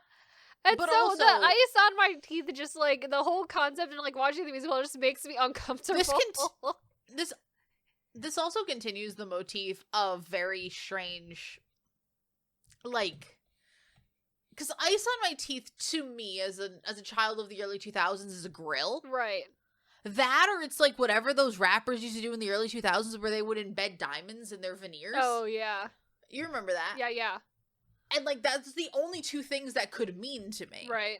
also, the ice on my teeth, just, like, the whole concept and, like, watching the musical just makes me uncomfortable. This also continues the motif of very strange, like, because ice on my teeth, to me, as a child of the early 2000s, is a grill. Right. That, or it's like whatever those rappers used to do in the early 2000s where they would embed diamonds in their veneers. Oh, yeah. You remember that? Yeah, yeah. And, like, that's the only two things that could mean to me. Right.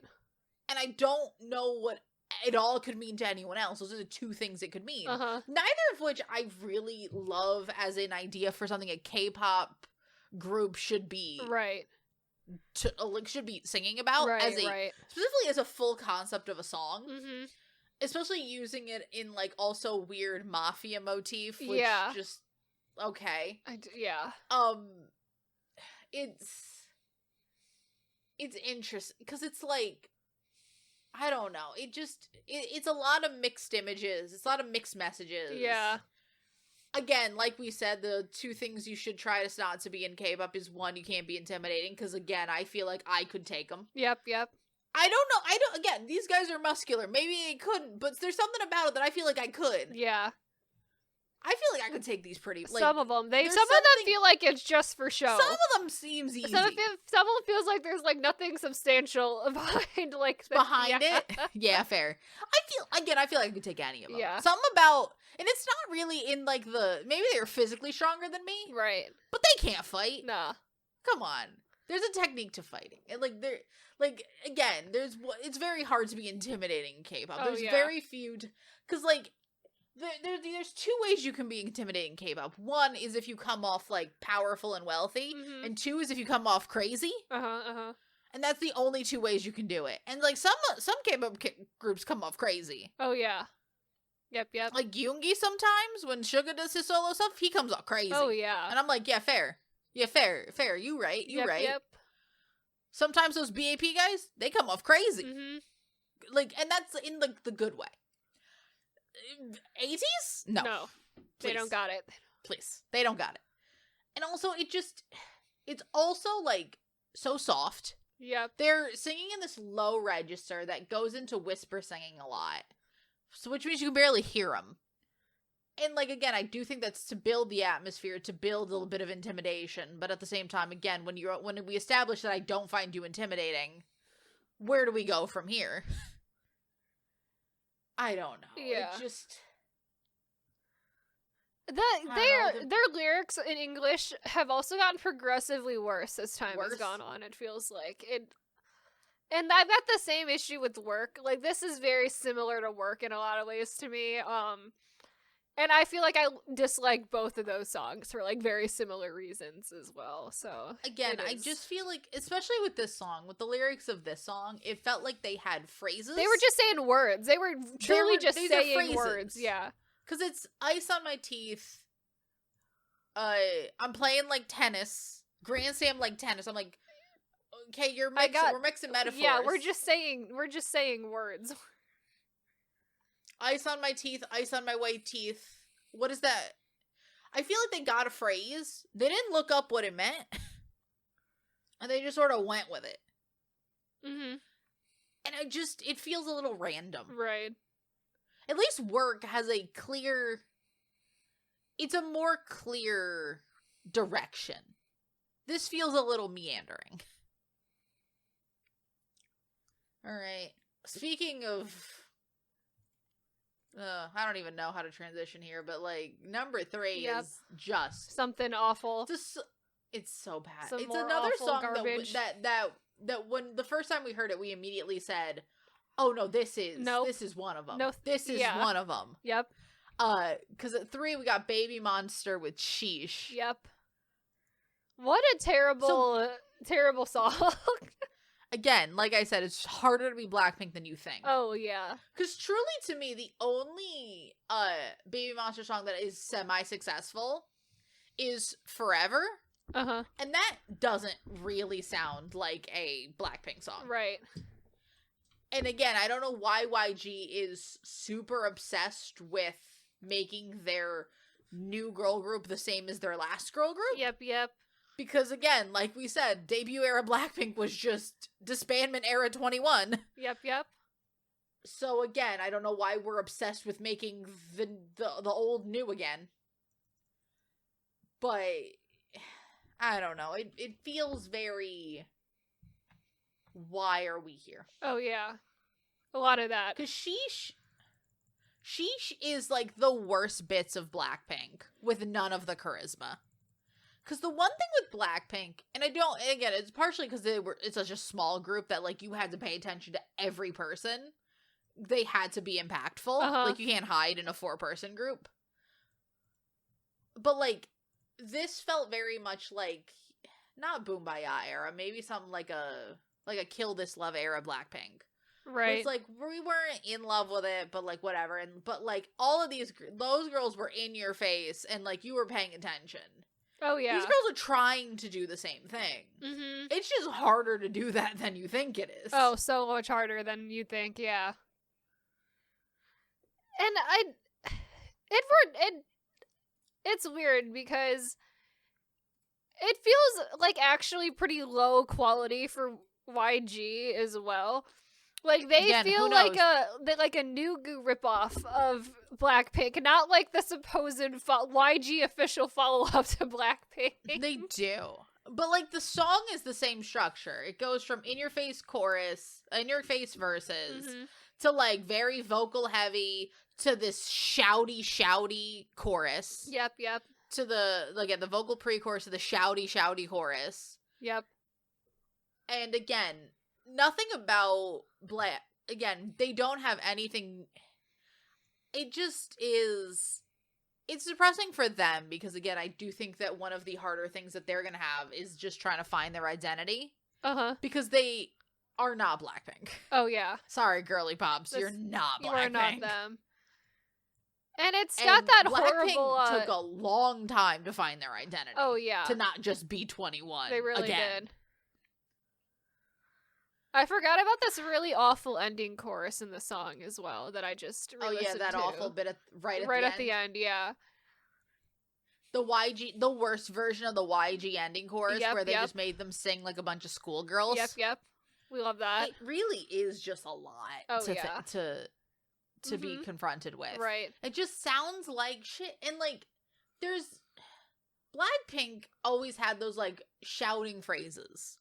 And I don't know what it all could mean to anyone else. Those are the two things it could mean. Uh-huh. Neither of which I really love as an idea for something a K-pop group should be. Right. Should be singing about. Right, as specifically as a full concept of a song. Mm-hmm. Especially using it in, like, also weird mafia motif, which just, okay. Yeah. It's interesting, because it's, like, I don't know, it's a lot of mixed images, it's a lot of mixed messages. Yeah. Again, like we said, the two things you should try not to be in K-pop is, one, you can't be intimidating, because, again, I feel like I could take them. Yep. I don't know. Again, these guys are muscular. Maybe I couldn't, but there's something about it that I feel like I could. Yeah. I feel like I could take these pretty. Like, some of them. Some of them feel like it's just for show. Some of them seems easy. Some of them feels like there's, like, nothing substantial behind, like, it. Yeah, fair. I feel like I could take any of them. Yeah. Something about, and it's not really in, like, maybe they're physically stronger than me. Right. But they can't fight. Nah. Come on. There's a technique to fighting. And, again, it's very hard to be intimidating in K-pop. There's very few, because, like, there's two ways you can be intimidating in K-pop. One is if you come off, like, powerful and wealthy, and two is if you come off crazy. And that's the only two ways you can do it. And, like, some K-pop groups come off crazy. Oh, yeah. Yep. Like, Yoongi sometimes, when Suga does his solo stuff, he comes off crazy. Oh, yeah. And I'm like, yeah, fair. Yeah, fair. You right. Yep. Sometimes those BAP guys, they come off crazy. Mm-hmm. Like, and that's in, like, the good way. 80s? No. They don't got it. Please. They don't got it. And also, it's also, like, so soft. Yep. They're singing in this low register that goes into whisper singing a lot. So, which means you can barely hear them. And, like, again, I do think that's to build the atmosphere, to build a little bit of intimidation. But at the same time, again, when we establish that I don't find you intimidating, where do we go from here? I don't know. Yeah. It just... Their lyrics in English have also gotten progressively worse as time has gone on, it feels like. And I've got the same issue with Work. Like, this is very similar to Work in a lot of ways to me. And I feel like I dislike both of those songs for, like, very similar reasons as well. So, again, I just feel like, especially with this song, with the lyrics of this song, it felt like they had phrases. They were just saying words. They were truly just saying words. Yeah. Because it's ice on my teeth. I'm playing like tennis. Grandstand like tennis. I'm like, okay, we're mixing metaphors. Yeah, we're just saying words. Ice on my teeth, ice on my white teeth. What is that? I feel like they got a phrase. They didn't look up what it meant. And they just sort of went with it. Mm-hmm. And it feels a little random. Right. At least Work has it's a more clear direction. This feels a little meandering. Alright. Speaking of... I don't even know how to transition here, but, like, number 3 is just... something awful. It's so bad. Some it's another song garbage. that when the first time we heard it, we immediately said, oh, no, this is one of them. No, this is one of them. Yep. Because at 3, we got Baby Monster with Sheesh. Yep. What a terrible song. Again, like I said, it's harder to be Blackpink than you think. Oh, yeah. Because truly, to me, the only Baby Monster song that is semi-successful is Forever. Uh-huh. And that doesn't really sound like a Blackpink song. Right. And again, I don't know why YG is super obsessed with making their new girl group the same as their last girl group. Yep. Because again, like we said, debut era Blackpink was just disbandment era 21. Yep. So again, I don't know why we're obsessed with making the old new again. But I don't know. It feels very... Why are we here? Oh, yeah. A lot of that. Because Sheesh is like the worst bits of Blackpink with none of the charisma. Because the one thing with Blackpink, and again, it's partially because it's such a small group that, like, you had to pay attention to every person. They had to be impactful. Like, you can't hide in a 4-person group. But, like, this felt very much like, not Boombaya era, maybe something like a Kill This Love era Blackpink. Right. It's like, we weren't in love with it, but, like, whatever. But, like, all of those girls were in your face, and, like, you were paying attention. Oh, yeah. These girls are trying to do the same thing. Mm-hmm. It's just harder to do that than you think it is. Oh, so much harder than you think, yeah. And it's weird because it feels like actually pretty low quality for YG as well. Like, they feel like a Nugu ripoff of Blackpink, not like the supposed YG official follow-up to Blackpink. They do. But, like, the song is the same structure. It goes from in-your-face chorus, in-your-face verses, to, like, very vocal-heavy, to this shouty chorus. Yep. To the vocal pre-chorus, to the shouty chorus. Yep. And, again, nothing about again, they don't have anything. It just is. It's depressing for them because, again, I do think that one of the harder things that they're gonna have is just trying to find their identity. Because they are not Blackpink. Oh yeah. Sorry, girly pops, you're not Blackpink. You are not them. And it's got that horrible. Blackpink took a long time to find their identity. Oh yeah. To not just be 21. They really again. did. I forgot about this really awful ending chorus in the song as well that I just re-listened that to. awful bit right at the end, yeah. The worst version of the YG ending chorus where they just made them sing like a bunch of schoolgirls. Yep. We love that. It really is just a lot to be confronted with. Right. It just sounds like shit. And, like, Blackpink always had those, like, shouting phrases.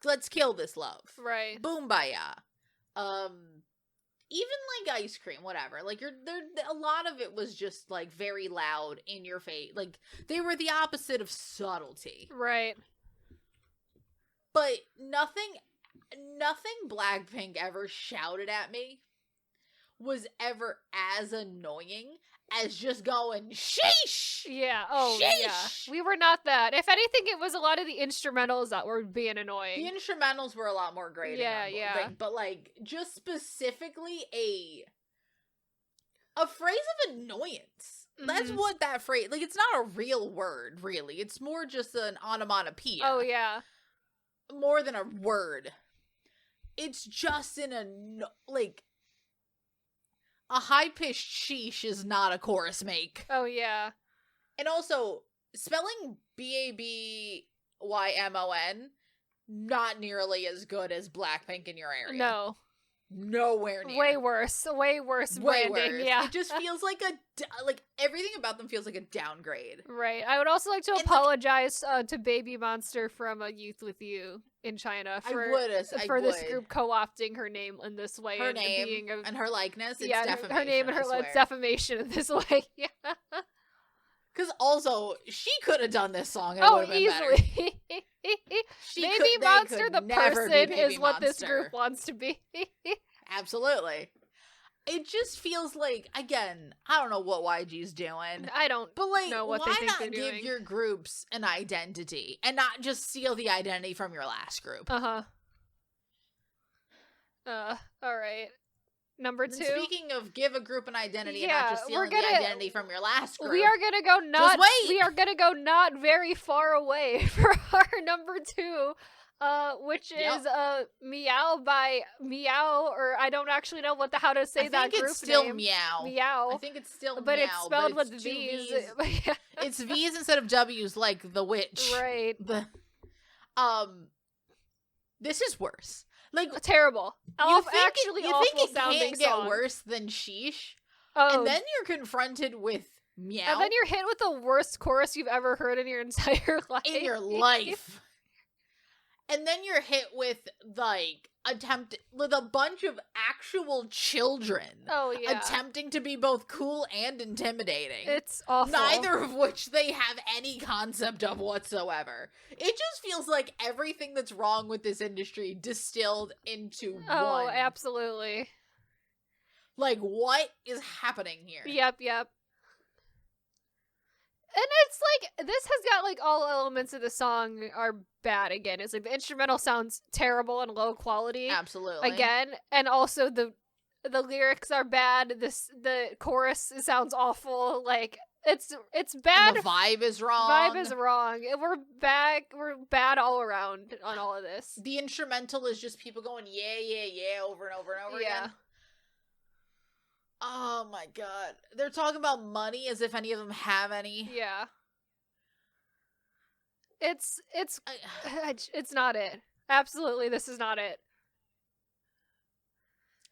Let's kill this love. Right. Boombaya. Even like Ice Cream, whatever. Like, a lot of it was just, like, very loud, in your face. Like, they were the opposite of subtlety. Right. But nothing Blackpink ever shouted at me was ever as annoying as just going, sheesh! Yeah, sheesh! Yeah. We were not that. If anything, it was a lot of the instrumentals that were being annoying. The instrumentals were a lot more grating. Yeah. But, like, just specifically a phrase of annoyance. That's what that phrase, like, it's not a real word, really. It's more just an onomatopoeia. Oh, yeah. More than a word. It's just a high-pitched sheesh is not a chorus make. Oh, yeah. And also, spelling Babymon, not nearly as good as Blackpink in your area. No. Nowhere near. Way worse branding, yeah. It just feels like everything about them feels like a downgrade. Right. I would also like to apologize to Baby Monster from Youth With You in China for this group co-opting her name in this way. Her name and her likeness. It's defamation. Her name and her defamation in this way. Yeah. Because also, she could have done this song and it would have been easily. Baby Monster, the person, is what this group wants to be. Absolutely. It just feels like, again, I don't know what YG's doing. I don't know what they think they're doing. Why not give your groups an identity and not just steal the identity from your last group? All right. Number 2. Speaking of give a group an identity and not just stealing the identity from your last group. We are gonna go not very far away for our number 2. Which is Meow by Meow, or I don't actually know how to say that group name. I think it's still Meow. Meow. I think it's still Meow. But it's spelled with V's. It's V's instead of W's, like the witch. Right. This is worse. Like, terrible. You think it can't get worse than Sheesh? Oh. And then you're confronted with Meow. And then you're hit with the worst chorus you've ever heard in your entire life. In your life. And then you're hit with, like, with a bunch of actual children. Oh, yeah. Attempting to be both cool and intimidating. It's awful. Neither of which they have any concept of whatsoever. It just feels like everything that's wrong with this industry distilled into one. Oh, absolutely. Like, what is happening here? Yep. And it's like, this has got, like, all elements of the song are bad again. It's like, the instrumental sounds terrible and low quality. Absolutely. Again. And also, the lyrics are bad. The chorus sounds awful. Like, it's bad. And the vibe is wrong. We're bad all around on all of this. The instrumental is just people going, yeah, over and over and over again. Oh my god. They're talking about money as if any of them have any. Yeah. It's not it. Absolutely, this is not it.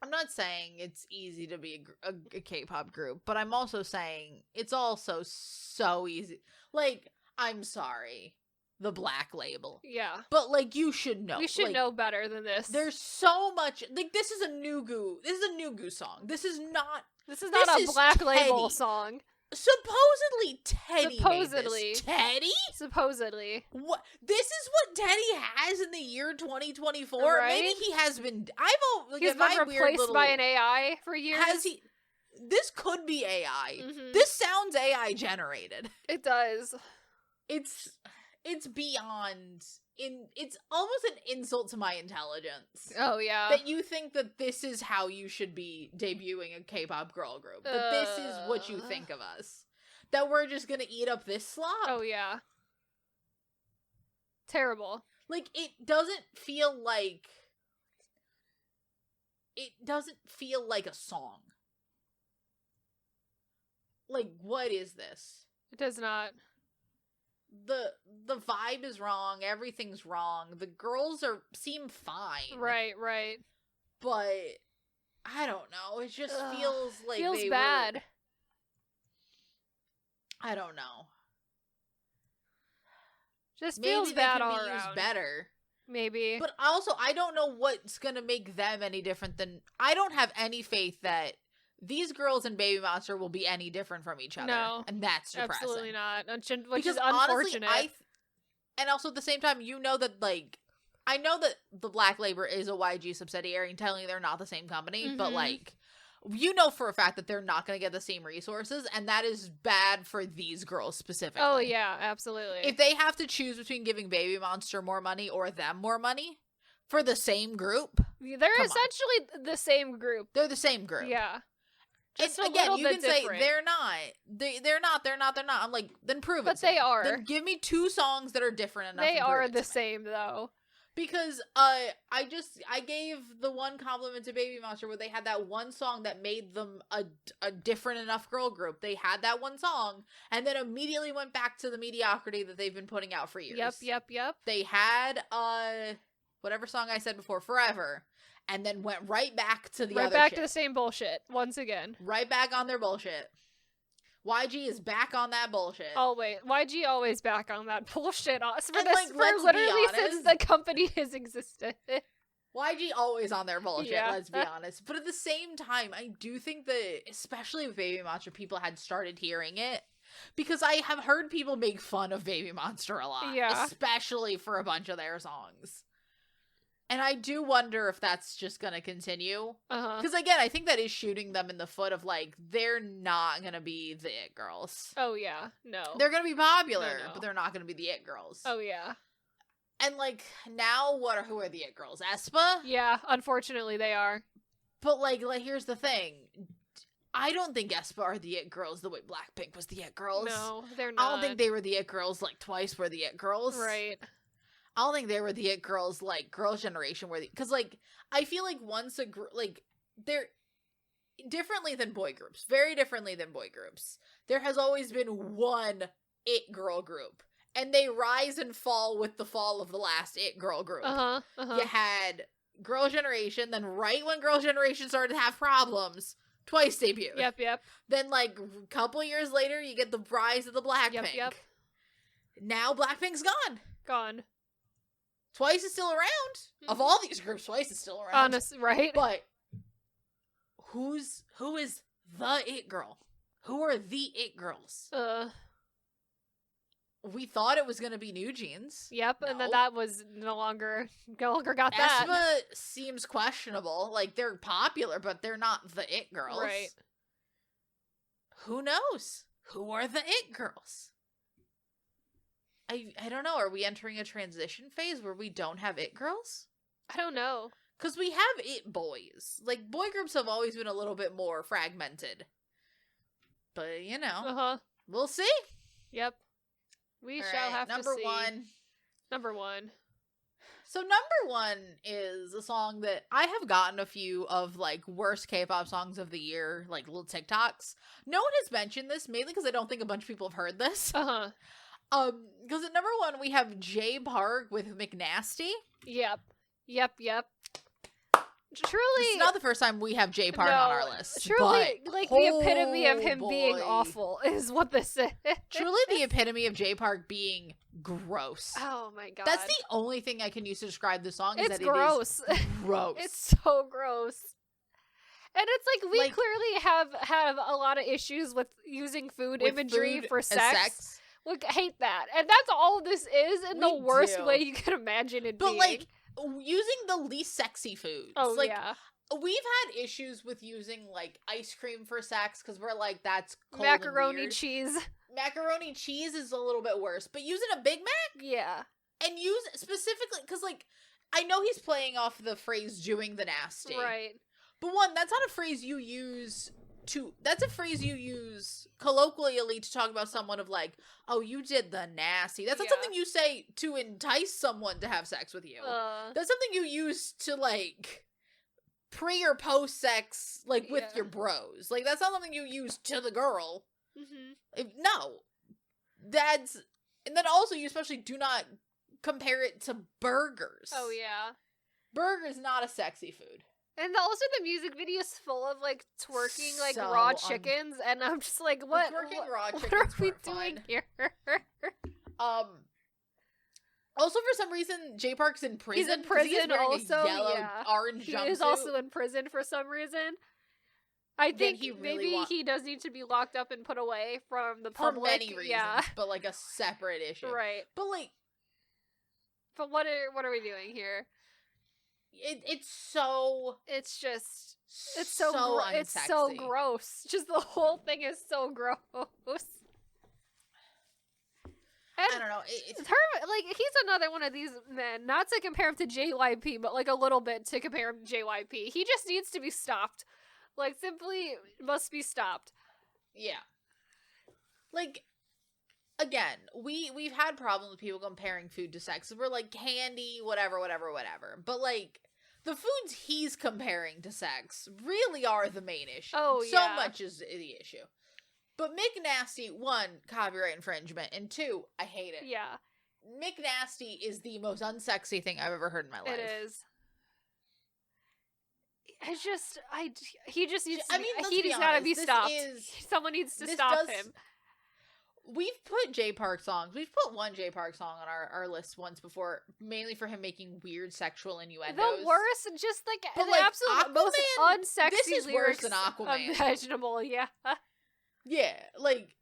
I'm not saying it's easy to be a K-pop group, but I'm also saying it's also so easy. Like, I'm sorry. The Black Label. Yeah. But, like, you should know. We should know better than this. There's so much. Like, this is a Nugu song. This is not a Black Label song. Supposedly Teddy Supposedly. Made this. Teddy? Supposedly. What? This is what Teddy has in the year 2024? Right? Maybe he has been... He's been replaced by an AI for years. Has he... This could be AI. Mm-hmm. This sounds AI generated. It does. It's beyond... It's almost an insult to my intelligence. Oh, yeah. That you think that this is how you should be debuting a K-pop girl group. That this is what you think of us. That we're just gonna eat up this slop. Oh, yeah. Terrible. Like, it doesn't feel like a song. Like, what is this? It does not. The vibe is wrong, everything's wrong. The girls seem fine. Right. But I don't know. It just feels like feels bad. I don't know. Just feels bad all around. Maybe they could be used better. Maybe. But also, I don't know what's gonna make them any different than... I don't have any faith that these girls and Baby Monster will be any different from each other. No. And that's depressing. Absolutely not. Which because is unfortunate. Honestly, and also at the same time, you know that, like... I know that the Black Label is a YG subsidiary and telling you they're not the same company, but, like... You know for a fact that they're not going to get the same resources, and that is bad for these girls specifically. Oh, yeah, absolutely. If they have to choose between giving Baby Monster more money or them more money for the same group... They're essentially the same group. They're the same group. Yeah. Just again, you can say they're not. They're not. I'm like, then prove it. But they are. Then give me 2 songs that are different enough. They are the same, though. Because I gave the one compliment to Baby Monster where they had that one song that made them a different enough girl group. They had that one song and then immediately went back to the mediocrity that they've been putting out for years. Yep. They had whatever song I said before, Forever, and then went right back to the other back shit. to the same bullshit once again. Right back on their bullshit. YG is back on that bullshit. YG always back on that bullshit. For literally since the company has existed. YG always on their bullshit, let's be honest. But at the same time, I do think that, especially with Baby Monster, people had started hearing it. Because I have heard people make fun of Baby Monster a lot. Yeah. Especially for a bunch of their songs. And I do wonder if that's just gonna continue. Because again, I think that is shooting them in the foot of, like, they're not gonna be the it girls. Oh yeah, no. They're gonna be popular, No. but they're not gonna be the it girls. Oh yeah. And, like, now who are the it girls? aespa? Yeah, unfortunately they are. But, like here's the thing. I don't think aespa are the it girls the way Blackpink was the it girls. No, they're not. I don't think they were the it girls like Twice were the it girls. Right. I don't think they were the it girls like Girls' Generation were the... Because, like, I feel like once a group... Like, they're differently than boy groups. Very differently than boy groups. There has always been one it girl group. And they rise and fall with the fall of the last it girl group. You had Girls' Generation, then right when Girls' Generation started to have problems, Twice debuted. Yep. Then, like, a couple years later, you get the rise of the Blackpink. Yep. Now Blackpink's gone. Twice is still around. Of all these groups, Twice is still around. Honestly, right? But who is the it girl? Who are the it girls? We thought it was gonna be New Jeans. Yep, no. And then that was no longer got that. aespa seems questionable. Like, they're popular, but they're not the it girls. Right. Who knows? Who are the it girls? I don't know. Are we entering a transition phase where we don't have it girls? I don't know. Because we have it boys. Like, boy groups have always been a little bit more fragmented. But, you know. We'll see. Yep. We shall have to see. Number one. So number one is a song that I have gotten a few of, like, worst K-pop songs of the year, like, little TikToks. No one has mentioned this, mainly because I don't think a bunch of people have heard this. Because at number one, we have J Park with McNasty. Yep. Truly, this is not the first time we have J Park on our list. Truly, like, the epitome of him being awful is what this is. Truly the epitome of J Park being gross. Oh my god. That's the only thing I can use to describe the song. It's gross. It is gross. It's so gross. And it's like, we clearly have a lot of issues with using food imagery for sex. Like, I hate that. And that's all this is in the worst way you can imagine it being. But, like, using the least sexy foods. Oh, like, yeah. We've had issues with using, like, ice cream for sex, because we're like, that's cold macaroni and weird. Cheese. Macaroni cheese is a little bit worse. But using a Big Mac? Yeah. And use specifically, because, like, I know he's playing off the phrase doing the nasty. Right. But one, that's not a phrase you use that's a phrase you use colloquially to talk about someone of, like, oh, you did the nasty. That's not something you say to entice someone to have sex with you. That's something you use to, like, pre or post sex, like, with your bros. Like, that's not something you use to the girl. No. And then also, you especially do not compare it to burgers. Oh, yeah. Burgers not a sexy food. And also the music video is full of, like, twerking, like, raw chickens, and I'm just like, what are we doing here? Also, for some reason, J Park's in prison. He's in prison also, a yellow, orange jumpsuit. He is also in prison for some reason. I think maybe he does need to be locked up and put away from the public. For many reasons, but, like, a separate issue. Right. But, like... But what are we doing here? It's so unsexy. It's so gross. Just the whole thing is so gross. And I don't know. Like, he's another one of these men. Not to compare him to JYP, but, like, a little bit to compare him to JYP. He just needs to be stopped. Like, simply must be stopped. Yeah. Like, again, we've had problems with people comparing food to sex. We're like, candy, whatever. But, like, the foods he's comparing to sex really are the main issue. Oh, yeah. So much is the issue. But McNasty, one, copyright infringement, and two, I hate it. Yeah. McNasty is the most unsexy thing I've ever heard in my life. It is. He just needs to he's gotta be stopped. Someone needs to stop him. We've put J Park songs. We've put one J Park song on our list once before, mainly for him making weird sexual innuendos. The worst, just like but the like, absolute Aquaman, most unsexy this is lyrics worse than Aquaman. Imaginable, yeah. Yeah, like,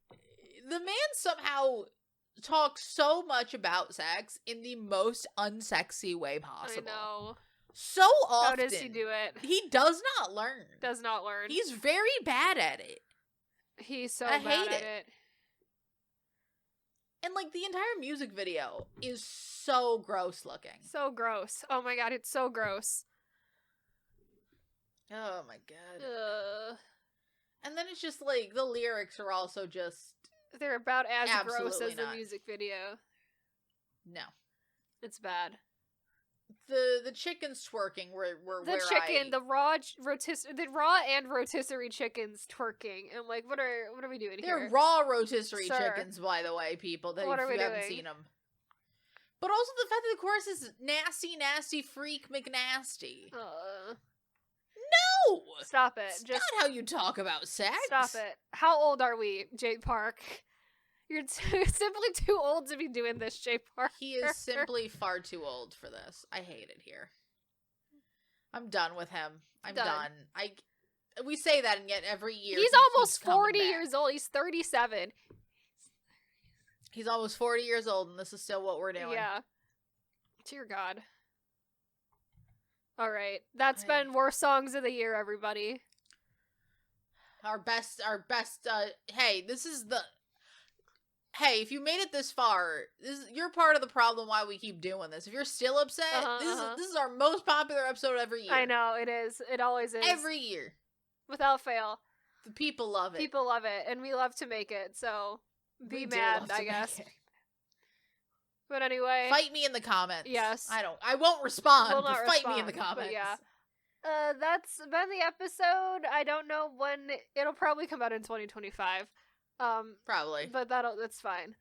the man somehow talks so much about sex in the most unsexy way possible. I know. So often. How does he do it? He does not learn. Does not learn. He's very bad at it. He's so bad at it. And, like, the entire music video is so gross looking. So gross. Oh my god, it's so gross. Oh my god. And then it's just, like, the lyrics are also just... They're about as gross as the music video. No. It's bad. The chickens twerking the raw and rotisserie chickens twerking. And, like, what are we doing here? They're raw rotisserie chickens, by the way, people. That if you haven't seen them. But also the fact that the chorus is nasty, nasty freak McNasty. No! Stop it. It's not how you talk about sex. Stop it. How old are we, J Park? You're simply too old to be doing this, Jay Parker. He is simply far too old for this. I hate it here. I'm done with him. I'm done. We say that, and yet every year he's almost 40 years old. He's 37. He's almost 40 years old, and this is still what we're doing. Yeah. Dear God. All right, that's been worst songs of the year, everybody. Our best. Hey, this is the. Hey, if you made it this far, you're part of the problem why we keep doing this. If you're still upset, this is our most popular episode every year. I know, it is. It always is. Every year. Without fail. The people love it. People love it, and we love to make it, so be mad, I guess. But anyway. Fight me in the comments. Yes. I won't respond, but fight me in the comments. Yeah. That's been the episode. I don't know when. It'll probably come out in 2025. Probably. But that's fine.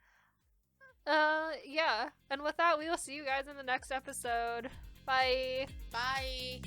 Yeah. And with that, we will see you guys in the next episode. Bye. Bye.